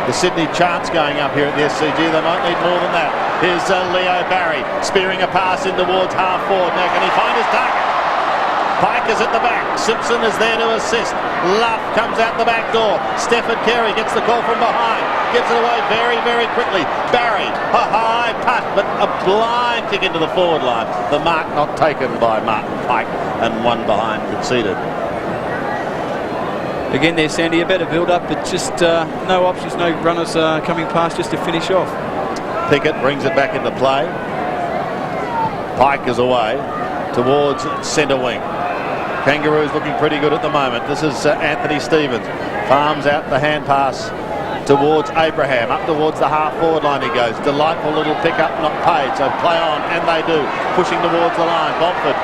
The Sydney chance going up here at the SCG. They might need more than that. Here's Leo Barry spearing a pass in towards half forward. Now can he find his target? Pike is at the back. Simpson is there to assist. Luff comes out the back door. Stephen Carey gets the call from behind. Gets it away very, very quickly. Barry, a high putt, but a blind kick into the forward line. The mark not taken by Martin Pike, and one behind conceded. Again there, Sandy, a better build-up, but just no options, no runners coming past just to finish off. Pickett brings it back into play. Pike is away towards centre wing. Kangaroos looking pretty good at the moment. This is Anthony Stevens. Farms out the hand pass towards Abraham. Up towards the half-forward line he goes. Delightful little pick-up, not paid. So play on, and they do. Pushing towards the line. Bomford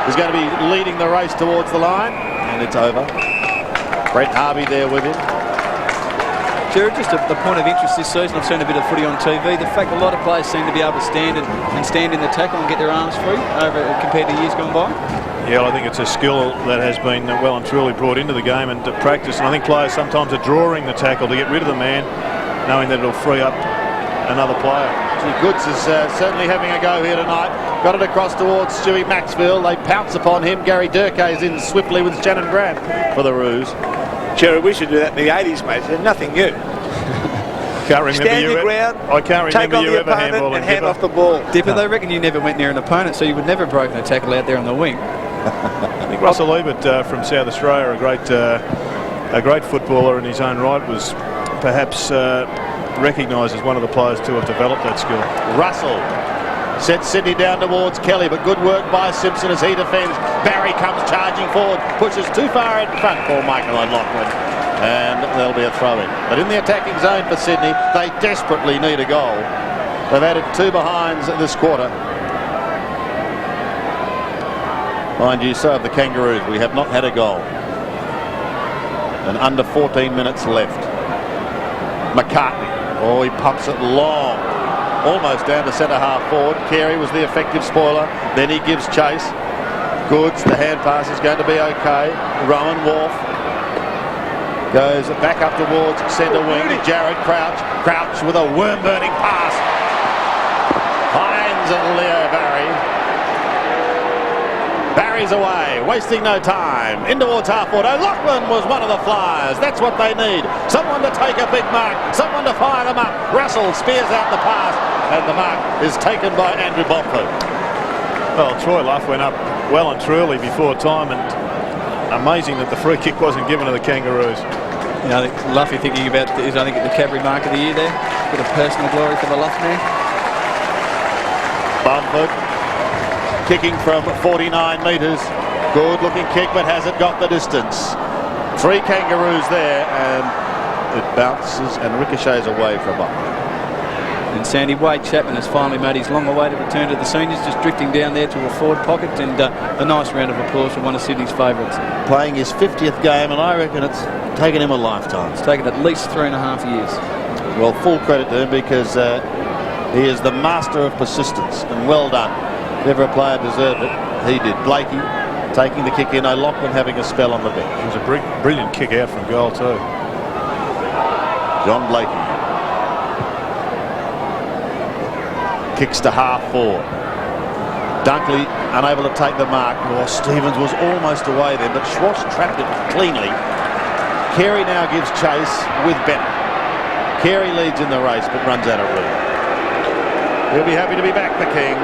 is going to be leading the race towards the line, and it's over. Brent Harvey there with him. Jared, just the point of interest this season, I've seen a bit of footy on TV, the fact a lot of players seem to be able to stand in the tackle and get their arms free over compared to years gone by. Yeah, I think it's a skill that has been well and truly brought into the game and to practice. And I think players sometimes are drawing the tackle to get rid of the man, knowing that it'll free up another player. Goods is certainly having a go here tonight. Got it across towards Stewie Maxfield. They pounce upon him. Gary Durkhe's in swiftly with Shannon Grant for the Roos. Jerry, we should do that in the 80s, mate. There's nothing new. Can't remember Stand you. your ground, I can't take remember on you the ever opponent handballing and hand Dipper. off the ball. Dipper, they reckon you never went near an opponent, so you would never have broken a tackle out there on the wing. I think Russell Ebert from South Australia, a great footballer in his own right, was perhaps recognised as one of the players to have developed that skill. Russell sets Sydney down towards Kelly, but good work by Simpson as he defends. Barry comes charging forward, pushes too far in front for Michael O'Loughlin, and there'll be a throw-in. But in the attacking zone for Sydney, they desperately need a goal. They've added 2 behinds this quarter. Mind you, so have the Kangaroos. We have not had a goal. And under 14 minutes left. McCartney. Oh, he pumps it long. Almost down to centre half forward. Carey was the effective spoiler. Then he gives chase. Goods, the hand pass is going to be okay. Rowan Wharf goes back up towards centre wing. Jared Crouch. Crouch with a worm-burning pass. Hines and Leo Barry. Barry's away, wasting no time. In towards half forward. O'Loughlin was one of the flyers. That's what they need. Someone to take a big mark. Someone to fire them up. Russell spears out the pass. And the mark is taken by Andrew Bomford. Well, Troy Luff went up well and truly before time, and amazing that the free kick wasn't given to the Kangaroos. Yeah, I think Luffy thinking about is I think the Cadbury mark of the year there. Bit of personal glory for the Luff man. Bomford kicking from 49 metres. Good looking kick, but has it got the distance? 3 Kangaroos there, and it bounces and ricochets away from Bomford. And Sandy, Wade Chapman has finally made his long-awaited return to the seniors, just drifting down there to a forward pocket, and a nice round of applause from one of Sydney's favourites. Playing his 50th game, and I reckon it's taken him a lifetime. It's taken at least 3.5 years. Well, full credit to him, because he is the master of persistence, and well done. If ever a player deserved it, he did. Blakey taking the kick in. O'Loughlin having a spell on the bench. It was a brilliant kick out from goal too. John Blakey kicks to half forward. Dunkley unable to take the mark. Oh, Stevens was almost away then, but Schwartz trapped it cleanly. Carey now gives chase with Bennett. Carey leads in the race, but runs out of room. He'll be happy to be back, the King.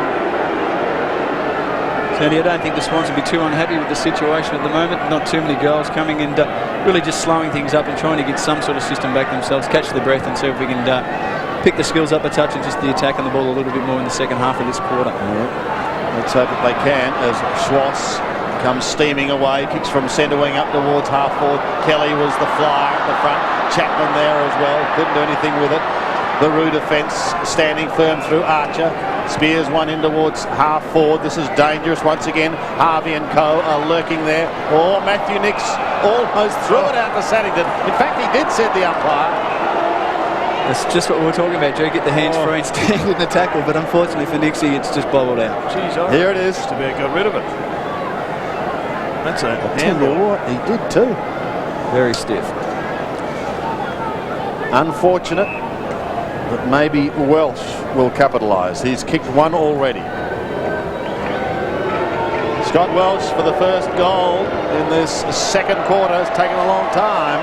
Sandy, I don't think the Swans will be too unhappy with the situation at the moment. Not too many goals coming, and really just slowing things up and trying to get some sort of system back themselves, catch their breath and see if we can pick the skills up a touch and just the attack on the ball a little bit more in the second half of this quarter. Let's hope that they can, as Swans comes steaming away, kicks from centre wing up towards half forward. Kelly was the flyer at the front, Chapman there as well, couldn't do anything with it. The Roo defence standing firm through Archer. Spears one in towards half forward. This is dangerous once again. Harvey and Co are lurking there. Oh, Matthew Nicks almost threw it out to Saddington. In fact, he did set the umpire. That's just what we were talking about, Joe. Get the hands free and stand in the tackle, but unfortunately for Nixie, it's just bobbled out. Jeez, here it is. Just about got rid of it. That's a handle. He did too. Very stiff. Unfortunate, but maybe Welsh will capitalise. He's kicked one already. Scott Welsh for the first goal in this second quarter. Has taken a long time,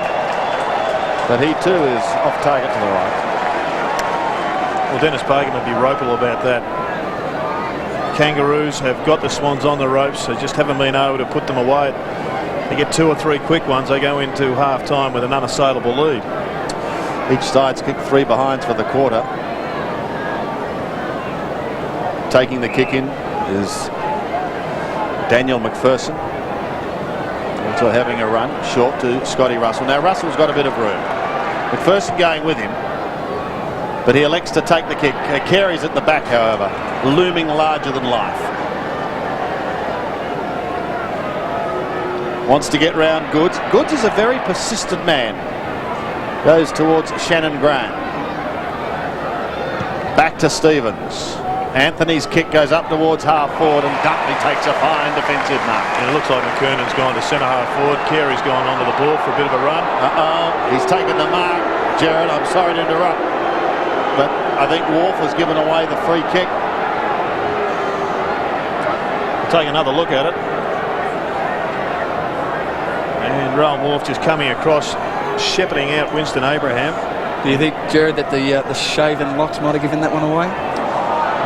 but he too is off target to the right. Well, Dennis Pagan would be ropal about that. Kangaroos have got the Swans on the ropes. They just haven't been able to put them away. They get 2 or 3 quick ones. They go into half time with an unassailable lead. Each side's kicked 3 behinds for the quarter. Taking the kick in is Daniel McPherson. Also having a run short to Scotty Russell. Now Russell's got a bit of room. McPherson going with him, but he elects to take the kick. Carey's at the back, however, looming larger than life. Wants to get round Goods. Goods is a very persistent man. Goes towards Shannon Grant. Back to Stevens. Anthony's kick goes up towards half forward, and Dunkley takes a fine defensive mark. And it looks like McKernan's gone to centre half forward. Carey's gone onto the ball for a bit of a run. He's taken the mark. Jared, I'm sorry to interrupt, but I think Wharf has given away the free kick. We'll take another look at it. And Rowan Wharf just coming across, shepherding out Winston Abraham. Do you think, Jared, that the shaven locks might have given that one away?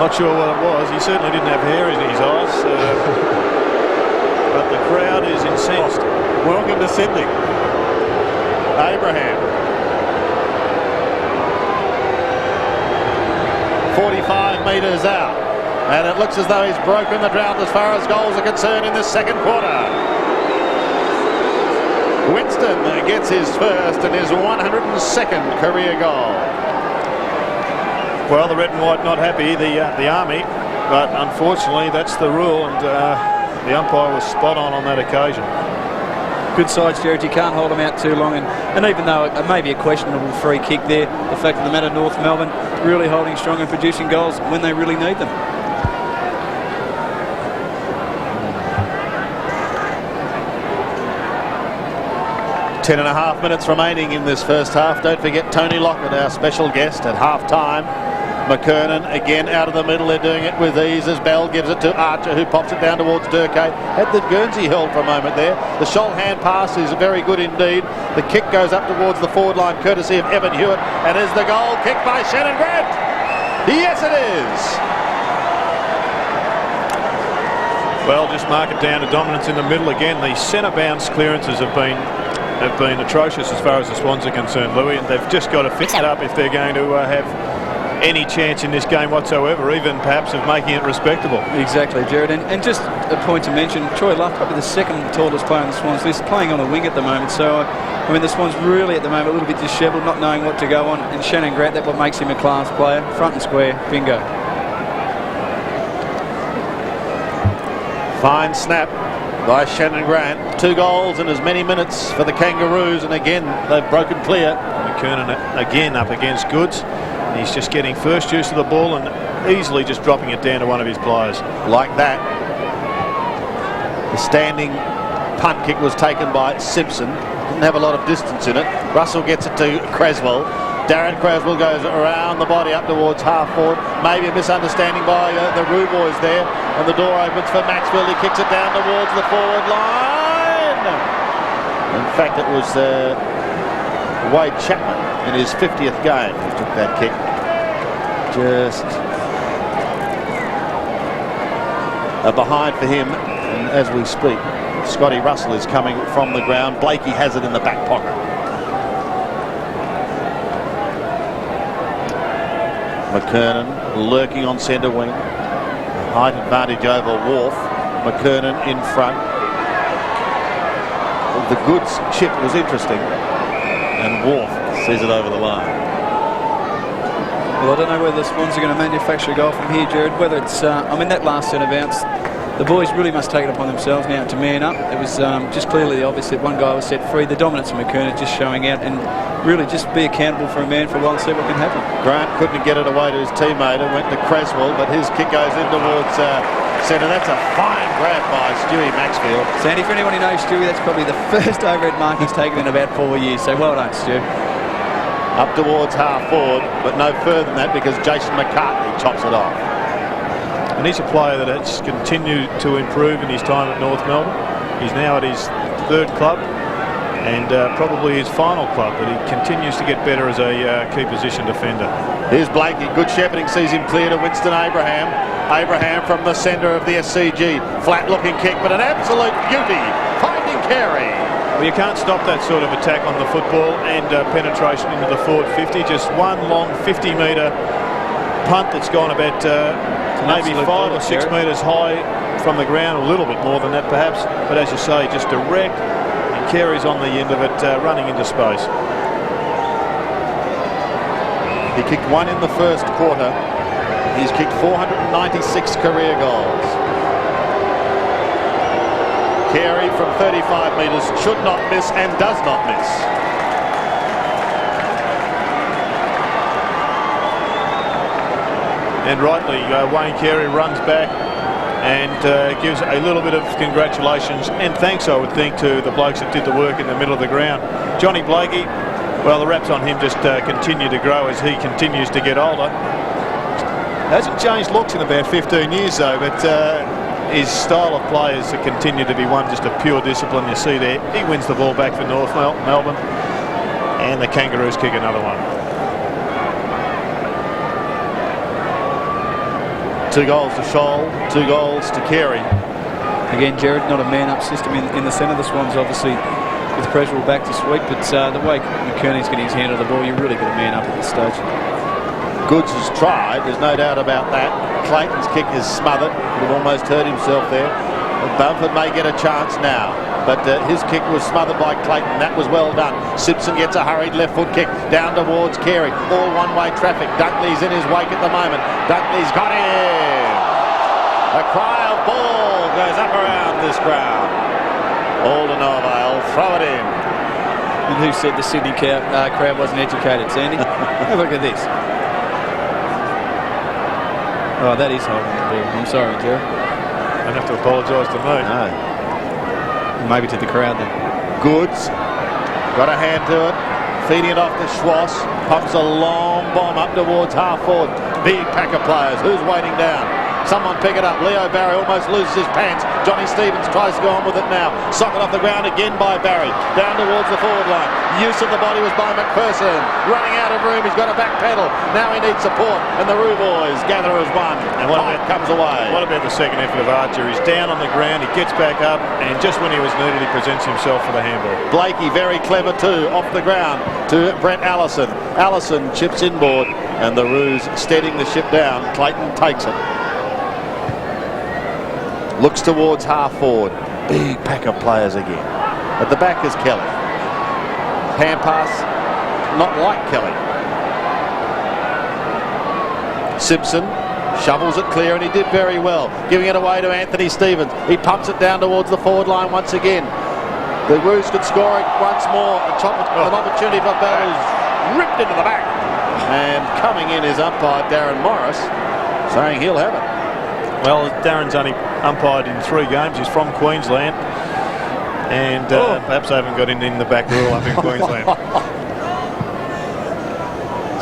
Not sure what it was. He certainly didn't have hair in his eyes. But the crowd is incensed. Welcome to Sydney. Abraham. 45 metres out. And it looks as though he's broken the drought as far as goals are concerned in this second quarter. Winston gets his first and his 102nd career goal. Well, the red and white not happy, the Army, but unfortunately that's the rule, and the umpire was spot on that occasion. Good sides, Jared. You can't hold them out too long, and even though it may be a questionable free kick there, the fact of the matter, North Melbourne really holding strong and producing goals when they really need them. Ten and a half minutes remaining in this first half. Don't forget Tony Lockett, our special guest at half-time. McKernan again out of the middle. They're doing it with ease as Bell gives it to Archer, who pops it down towards Durkay. Had the Guernsey held for a moment there. The shoal hand pass is very good indeed. The kick goes up towards the forward line courtesy of Evan Hewitt, and is the goal kicked by Shannon Grant? Yes, it is. Well, just mark it down to dominance in the middle again. The centre bounce clearances have been atrocious as far as the Swans are concerned, Louis, and they've just got to fix it up if they're going to have any chance in this game whatsoever, even perhaps of making it respectable. Exactly, Jared. And just a point to mention, Troy Luff, probably the second tallest player on the Swans list, playing on a wing at the moment. So, I mean, the Swans really at the moment a little bit dishevelled, not knowing what to go on. And Shannon Grant, that's what makes him a class player. Front and square, bingo. Fine snap by Shannon Grant. 2 goals in as many minutes for the Kangaroos, and again they've broken clear. McKernan again up against Goods. He's just getting first use of the ball and easily just dropping it down to one of his players. Like that. The standing punt kick was taken by Simpson. Didn't have a lot of distance in it. Russell gets it to Creswell. Darren Creswell goes around the body up towards half forward. Maybe a misunderstanding by the Roo boys there. And the door opens for Maxfield. He kicks it down towards the forward line. In fact, it was Wade Chapman in his 50th game who took that kick. Just a behind for him. And as we speak, Scotty Russell is coming from the ground. Blakey has it in the back pocket. McKernan lurking on centre wing. Height advantage over Wharf. McKernan in front. The Goods chip was interesting, and Wharf sees it over the line. Well, I don't know whether the Swans are going to manufacture a goal from here, Jared. Whether it's, I mean, that last centre bounce, the boys really must take it upon themselves now to man up. It was just clearly obvious that one guy was set free. The dominance of McKernan just showing out, and really just be accountable for a man for a while and see what can happen. Grant couldn't get it away to his teammate and went to Creswell, but his kick goes in towards centre. That's a fine grab by Stewie Maxfield. Sandy, for anyone who knows Stewie, that's probably the first overhead mark he's taken in about 4 years, so well done, Stu. Up towards half forward, but no further than that because Jason McCartney chops it off. And he's a player that has continued to improve in his time at North Melbourne. He's now at his third club and probably his final club, but he continues to get better as a key position defender. Here's Blakey. Good shepherding sees him clear to Winston Abraham. Abraham from the centre of the SCG. Flat-looking kick, but an absolute beauty. Finding Carey. Well, you can't stop that sort of attack on the football and penetration into the forward 50. Just one long 50-metre punt that's gone about maybe 5 or 6 metres high from the ground, a little bit more than that perhaps, but as you say, just direct, and Carey's on the end of it, running into space. He kicked one in the first quarter. He's kicked 496 career goals. Carey from 35 metres should not miss and does not miss. And rightly, Wayne Carey runs back and gives a little bit of congratulations and thanks, I would think, to the blokes that did the work in the middle of the ground. Johnny Blakey, well, the raps on him just continue to grow as he continues to get older. Hasn't changed looks in about 15 years, though, but his style of play has continued to be one just a pure discipline. You see there, he wins the ball back for North Melbourne, and the Kangaroos kick another one. 2 goals to Scholl, 2 goals to Carey. Again, Jared, not a man-up system in the centre. The Swans obviously with pressure back to sweep, but the way McKernan's getting his hand on the ball, you really got a man up at this stage. Goods has tried, there's no doubt about that. Clayton's kick is smothered, would have almost hurt himself there. Bamford may get a chance now, but his kick was smothered by Clayton. That was well done. Simpson gets a hurried left foot kick down towards Carey. All one-way traffic. Dunkley's in his wake at the moment. Dunkley's got him. A cry of ball goes up around this crowd. All to no avail. Throw it in. And who said the Sydney crowd wasn't educated, Sandy? Have a look at this. Oh, that is holding the ball. I'm sorry, Jerry. Don't have to apologise to me. No. Maybe to the crowd then. Goods got a hand to it, feeding it off to Schwass. Pumps a long bomb up towards half forward. Big pack of players. Who's waiting down? Someone pick it up. Leo Barry almost loses his pants. Johnny Stevens tries to go on with it now. Socket off the ground again by Barry. Down towards the forward line. Use of the body was by McPherson. Running out of room. He's got a back pedal. Now he needs support. And the Roo boys gather as one. And what comes away? What about the second effort of Archer? He's down on the ground. He gets back up. And just when he was needed, he presents himself for the handball. Blakey very clever too. Off the ground to Brett Allison. Allison chips inboard. And the Roos steadying the ship down. Clayton takes it. Looks towards half forward. Big pack of players again. At the back is Kelly. Hand pass, not like Kelly. Simpson shovels it clear and he did very well. Giving it away to Anthony Stevens. He pumps it down towards the forward line once again. The Roos could score it once more. An opportunity for Bell who's ripped into the back. And coming in is umpire Darren Morris, saying he'll have it. Well, Darren's only umpired in 3 games. He's from Queensland. And perhaps I haven't got in the back rule up in Queensland.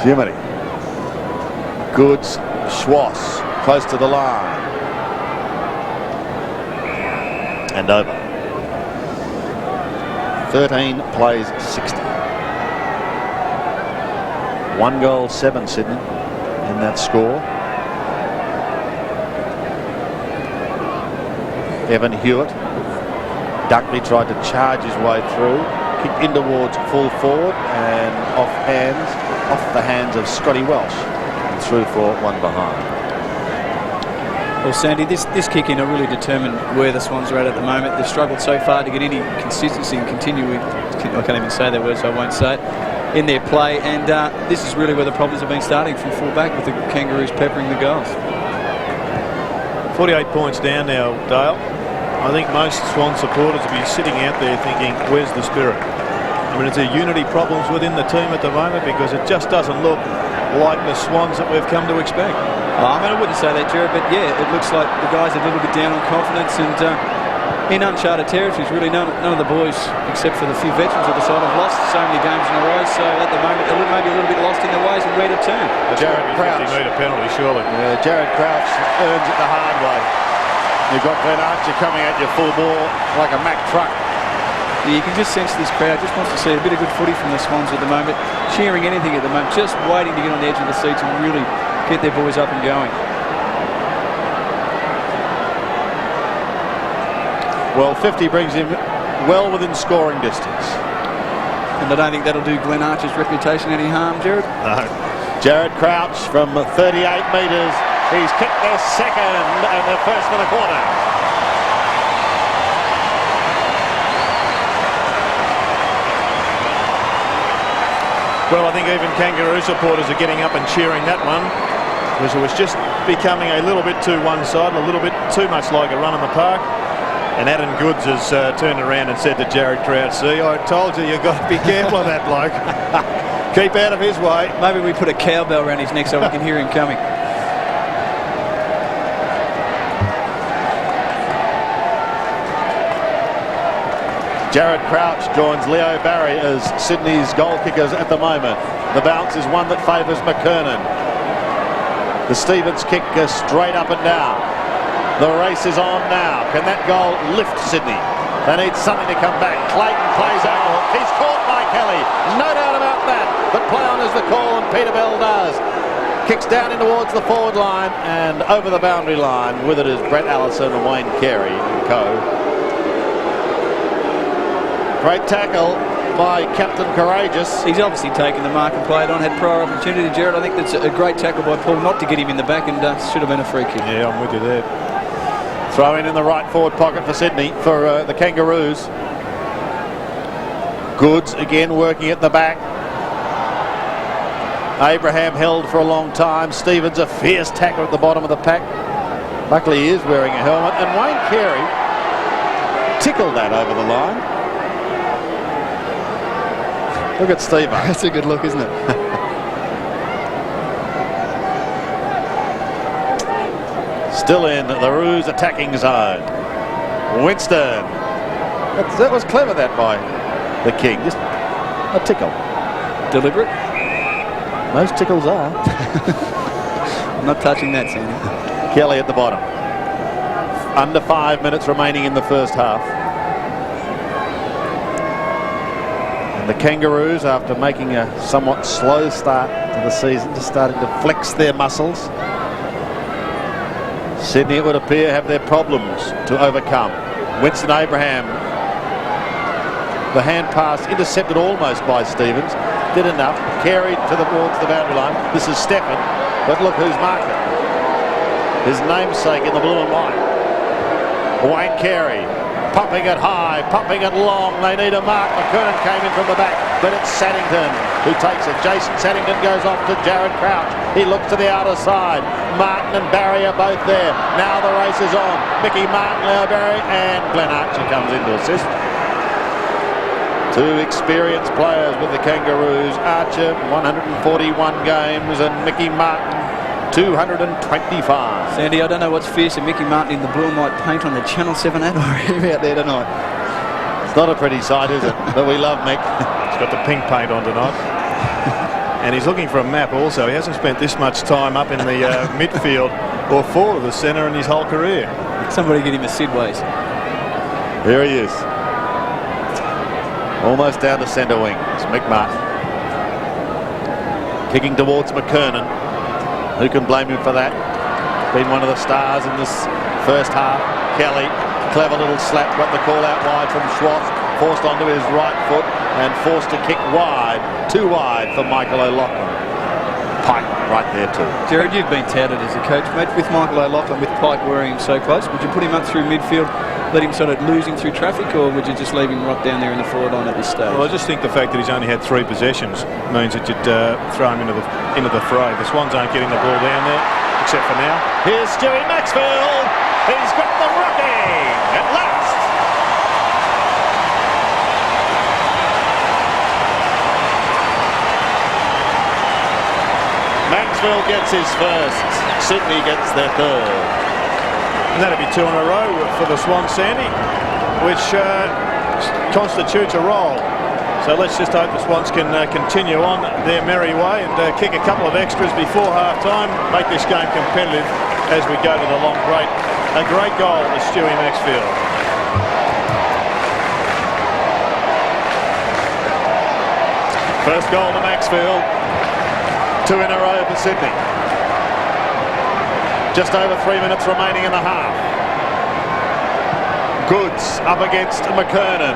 Jiminy. Goods, Schwass, close to the line. And over. 13 plays 60. 1 goal, 7 Sydney in that score. Evan Hewitt. Dunkley tried to charge his way through. Kicked in towards full forward and off the hands of Scotty Welsh. and through for one behind. Well, Sandy, this kick-in will really determine where the Swans are at the moment. They've struggled so far to get any consistency and continue with, I can't even say that word, so I won't say it, in their play. And this is really where the problems have been starting from full-back, with the Kangaroos peppering the goals. 48 points down now, Dale. I think most Swan supporters will be sitting out there thinking, where's the spirit? I mean, it's a unity problems within the team at the moment, because it just doesn't look like the Swans that we've come to expect. I mean, I wouldn't say that, Jared, but yeah, it looks like the guys are a little bit down on confidence, and in uncharted territories, really none of the boys, except for the few veterans of the side, have lost so many games in a row, so at the moment they're maybe a little bit lost in their ways and ready to turn. Jared Crouch. 50-metre penalty, surely. Yeah, Jared Crouch earns it the hard way. You've got Glenn Archer coming at you full ball like a Mack truck. Yeah, you can just sense this crowd just wants to see a bit of good footy from the Swans at the moment, cheering anything at the moment, just waiting to get on the edge of the seats and really get their boys up and going. Well, 50 brings him well within scoring distance. And I don't think that'll do Glenn Archer's reputation any harm, Jared. No. Jared Crouch from 38 metres. He's kicked their second and their first for the quarter. Well, I think even Kangaroo supporters are getting up and cheering that one, because it was just becoming a little bit too one-sided, a little bit too much like a run in the park. And Adam Goods has turned around and said to Jared Crouch, see, I told you, you've got to be careful of that bloke. Keep out of his way. Maybe we put a cowbell around his neck so we can hear him coming. Jared Crouch joins Leo Barry as Sydney's goal kickers at the moment. The bounce is one that favours McKernan. The Stevens kick goes straight up and down. The race is on now. Can that goal lift Sydney? They need something to come back. Clayton plays out. He's caught by Kelly. No doubt about that. But play on is the call, and Peter Bell does. Kicks down in towards the forward line and over the boundary line. With it is Brett Allison and Wayne Carey and co. Great tackle by Captain Courageous. He's obviously taken the mark and played on, had prior opportunity, Jared. I think that's a great tackle by Paul not to get him in the back, and should have been a free kick. Yeah, I'm with you there. Throw in the right forward pocket for Sydney, for the Kangaroos. Goods again working at the back. Abraham held for a long time. Stevens a fierce tackler at the bottom of the pack. Luckily he is wearing a helmet. And Wayne Carey tickled that over the line. Look at Steve. That's a good look, isn't it? Still in the Roos attacking zone. Winston. That was clever, that by the King. Just a tickle. Deliberate? Most tickles are. I'm not touching that, Sandy. Kelly at the bottom. Under 5 minutes remaining in the first half. The Kangaroos, after making a somewhat slow start to the season, just starting to flex their muscles. Sydney, it would appear, have their problems to overcome. Winston Abraham, the hand pass intercepted almost by Stevens, did enough, carried towards the boundary line. This is Stephen, but look who's marking. His namesake in the blue and white. Wayne Carey. Pumping it high, pumping it long. They need a mark. McKernan came in from the back, but it's Saddington who takes it. Jason Saddington goes off to Jared Crouch. He looks to the outer side. Martin and Barry are both there. Now the race is on. Mickey Martin, Leo Barry, and Glenn Archer comes in to assist. Two experienced players with the Kangaroos. Archer, 141 games, and Mickey Martin, 225. Sandy, I don't know what's fiercer, Mickey Martin in the blue and white paint on the Channel 7 ad or him out there tonight. It's not a pretty sight, is it? But we love Mick. He's got the pink paint on tonight. And he's looking for a map also. He hasn't spent this much time up in the midfield or forward of the centre in his whole career. Somebody get him a Sidways. Here he is. Almost down to centre wing. It's Mick Martin. Kicking towards McKernan. Who can blame him for that? Been one of the stars in this first half. Kelly, clever little slap, got the call out wide from Swans, forced onto his right foot and forced to kick wide, too wide for Michael O'Loughlin. Pike right there too. Jared, you've been touted as a coach, mate, with Michael O'Loughlin, with Pike wearing him so close. Would you put him up through midfield, let him sort of lose him through traffic, or would you just leave him right down there in the forward line at this stage? Well, I just think the fact that he's only had 3 possessions means that you'd throw him into the fray. The Swans aren't getting the ball down there, except for now. Here's Stewie Maxfield. He's got the rookie at last. Maxfield gets his first. Sydney gets their third. And that'll be 2 in a row for the Swans, Sandy, which constitutes a roll. So let's just hope the Swans can continue on their merry way and kick a couple of extras before half-time, make this game competitive as we go to the long break. A great goal to Stewie Maxfield. First goal to Maxfield. 2 in a row for Sydney. Just over 3 minutes remaining in the half. Goods up against McKernan.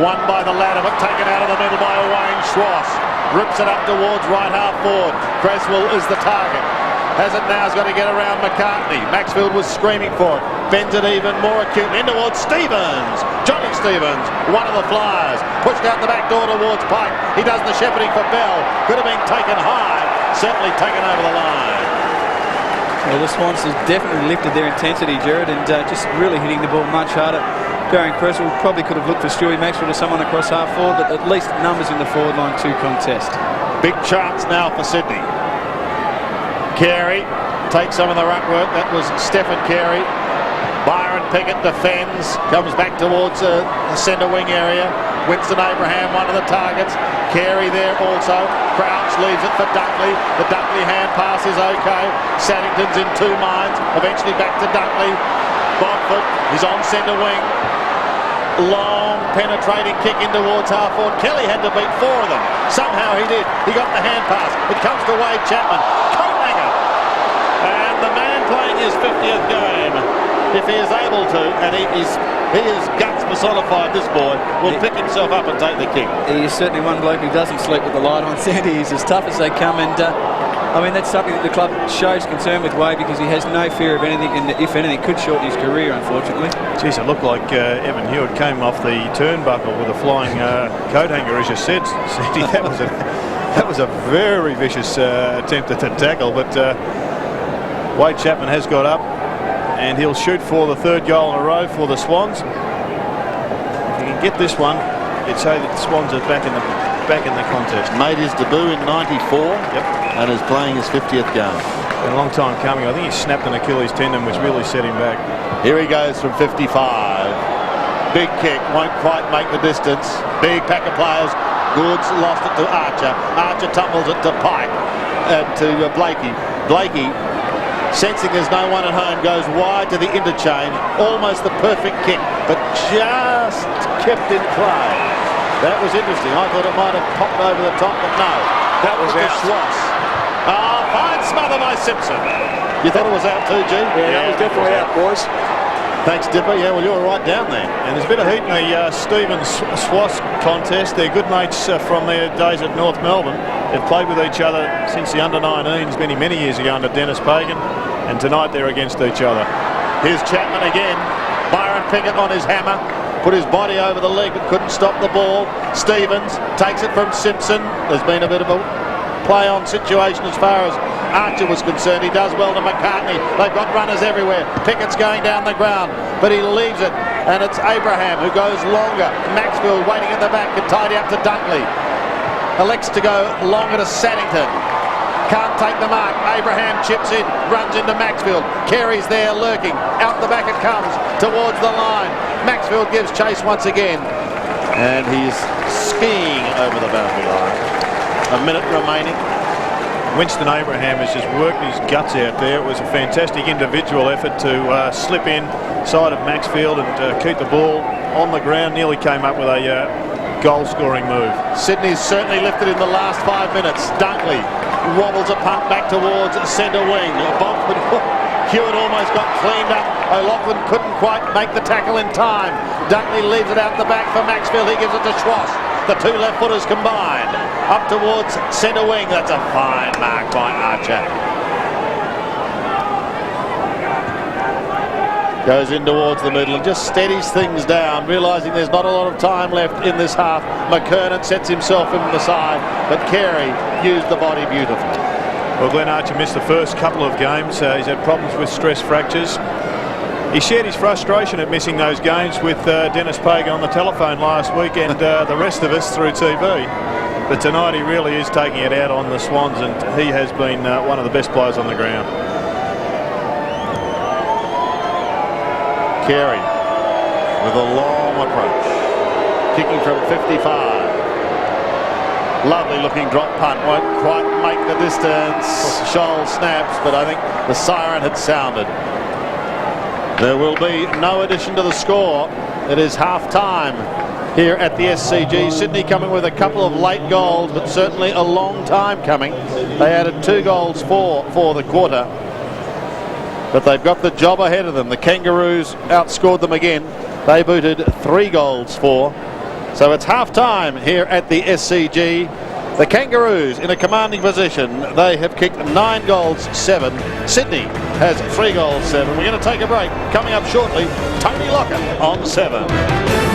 Won by the ladder, but taken out of the middle by Wayne Schwass. Rips it up towards right half forward. Creswell is the target. Has it now, has got to get around McCartney. Maxfield was screaming for it. Bends it even more acutely in towards Stevens. Johnny Stevens, one of the flyers. Pushed out the back door towards Pike. He does the shepherding for Bell. Could have been taken high. Certainly taken over the line. Well, the Swans has definitely lifted their intensity, Jared, and just really hitting the ball much harder. Darren Creswell probably could have looked for Stewie Maxfield or someone across half forward, but at least numbers in the forward line to contest. Big chance now for Sydney. Carey takes some of the ruck work. That was Stephen Carey. Byron Pickett defends, comes back towards the centre wing area. Winston Abraham, one of the targets. Carey there also. Crouch leaves it for Dunkley. The Dunkley hand pass is okay. Saddington's in 2 minds. Eventually back to Dunkley. Bodfoot is on centre wing. Long penetrating kick in towards half forward. Kelly had to beat 4 of them. Somehow he did. He got the hand pass. It comes to Wade Chapman. Coathanger. And the man playing his 50th game, if he is able to, and he is guts personified, this boy will pick himself up and take the kick. He is certainly one bloke who doesn't sleep with the light on, Sandy. He's as tough as they come, and I mean, that's something that the club shows concern with Wade, because he has no fear of anything, and if anything could shorten his career, unfortunately. Geez, it looked like Evan Hewitt came off the turnbuckle with a flying coat hanger, as you said, Sandy. That was a very vicious attempt at a tackle, but Wade Chapman has got up, and he'll shoot for the 3rd goal in a row for the Swans. If he can get this one, you'd say that the Swans are back in the contest. Made his debut in '94. Yep. And is playing his 50th game. Been a long time coming. I think he snapped an Achilles tendon, which really set him back. Here he goes from 55. Big kick, won't quite make the distance. Big pack of players. Goods lost it to Archer. Archer tumbles it to Pike, to Blakey. Blakey, sensing there's no one at home, goes wide to the interchange. Almost the perfect kick, but just kept in play. That was interesting. I thought it might have popped over the top, but no. That was out. Schwass. Fine smother by Simpson. You thought it was out too, G? Yeah, that was definitely out, boys. Thanks, Dipper. Yeah, well, you were right down there. And there's a bit of heat in the Stevens-Schwass contest. They're good mates from their days at North Melbourne. They've played with each other since the under-19s many, many years ago under Dennis Pagan. And tonight they're against each other. Here's Chapman again. Byron Pickett on his hammer. Put his body over the leg but couldn't stop the ball. Stevens takes it from Simpson. There's been a bit of a play-on situation as far as Archer was concerned. He does well to McCartney. They've got runners everywhere. Pickett's going down the ground, but he leaves it, and it's Abraham who goes longer. Maxfield waiting at the back can tidy up to Dunkley. Elects to go longer to Saddington. Can't take the mark. Abraham chips in, runs into Maxfield. Carey's there lurking. Out the back it comes towards the line. Maxfield gives chase once again, and he's skiing over the boundary line. A minute remaining. Winston Abraham has just worked his guts out there. It was a fantastic individual effort to slip in side of Maxfield and keep the ball on the ground. Nearly came up with a goal-scoring move. Sydney's certainly lifted in the last 5 minutes. Dunkley wobbles a punt back towards centre wing. Hewitt almost got cleaned up. O'Loughlin couldn't quite make the tackle in time. Dunkley leaves it out the back for Maxfield. He gives it to Schwass. the two left footers combined. Up towards centre wing. That's a fine mark by Archer. Goes in towards the middle and just steadies things down, realising there's not a lot of time left in this half. McKernan sets himself in the side, but Carey used the body beautifully. Well, Glenn Archer missed the first couple of games. He's had problems with stress fractures. He shared his frustration at missing those games with Dennis Pager on the telephone last week and the rest of us through TV. But tonight he really is taking it out on the Swans, and he has been one of the best players on the ground. Carey with a long approach, kicking from 55. Lovely looking drop punt, won't quite make the distance. Scholl snaps, but I think the siren had sounded. There will be no addition to the score. It is half time here at the SCG. Sydney coming with a couple of late goals, but certainly a long time coming. They added 2 goals for the quarter. But they've got the job ahead of them. The Kangaroos outscored them again. They booted 3 goals for. So it's half time here at the SCG. The Kangaroos in a commanding position. They have kicked 9 goals, 7. Sydney has 3 goals, 7. We're going to take a break. Coming up shortly, Tony Lockett on 7.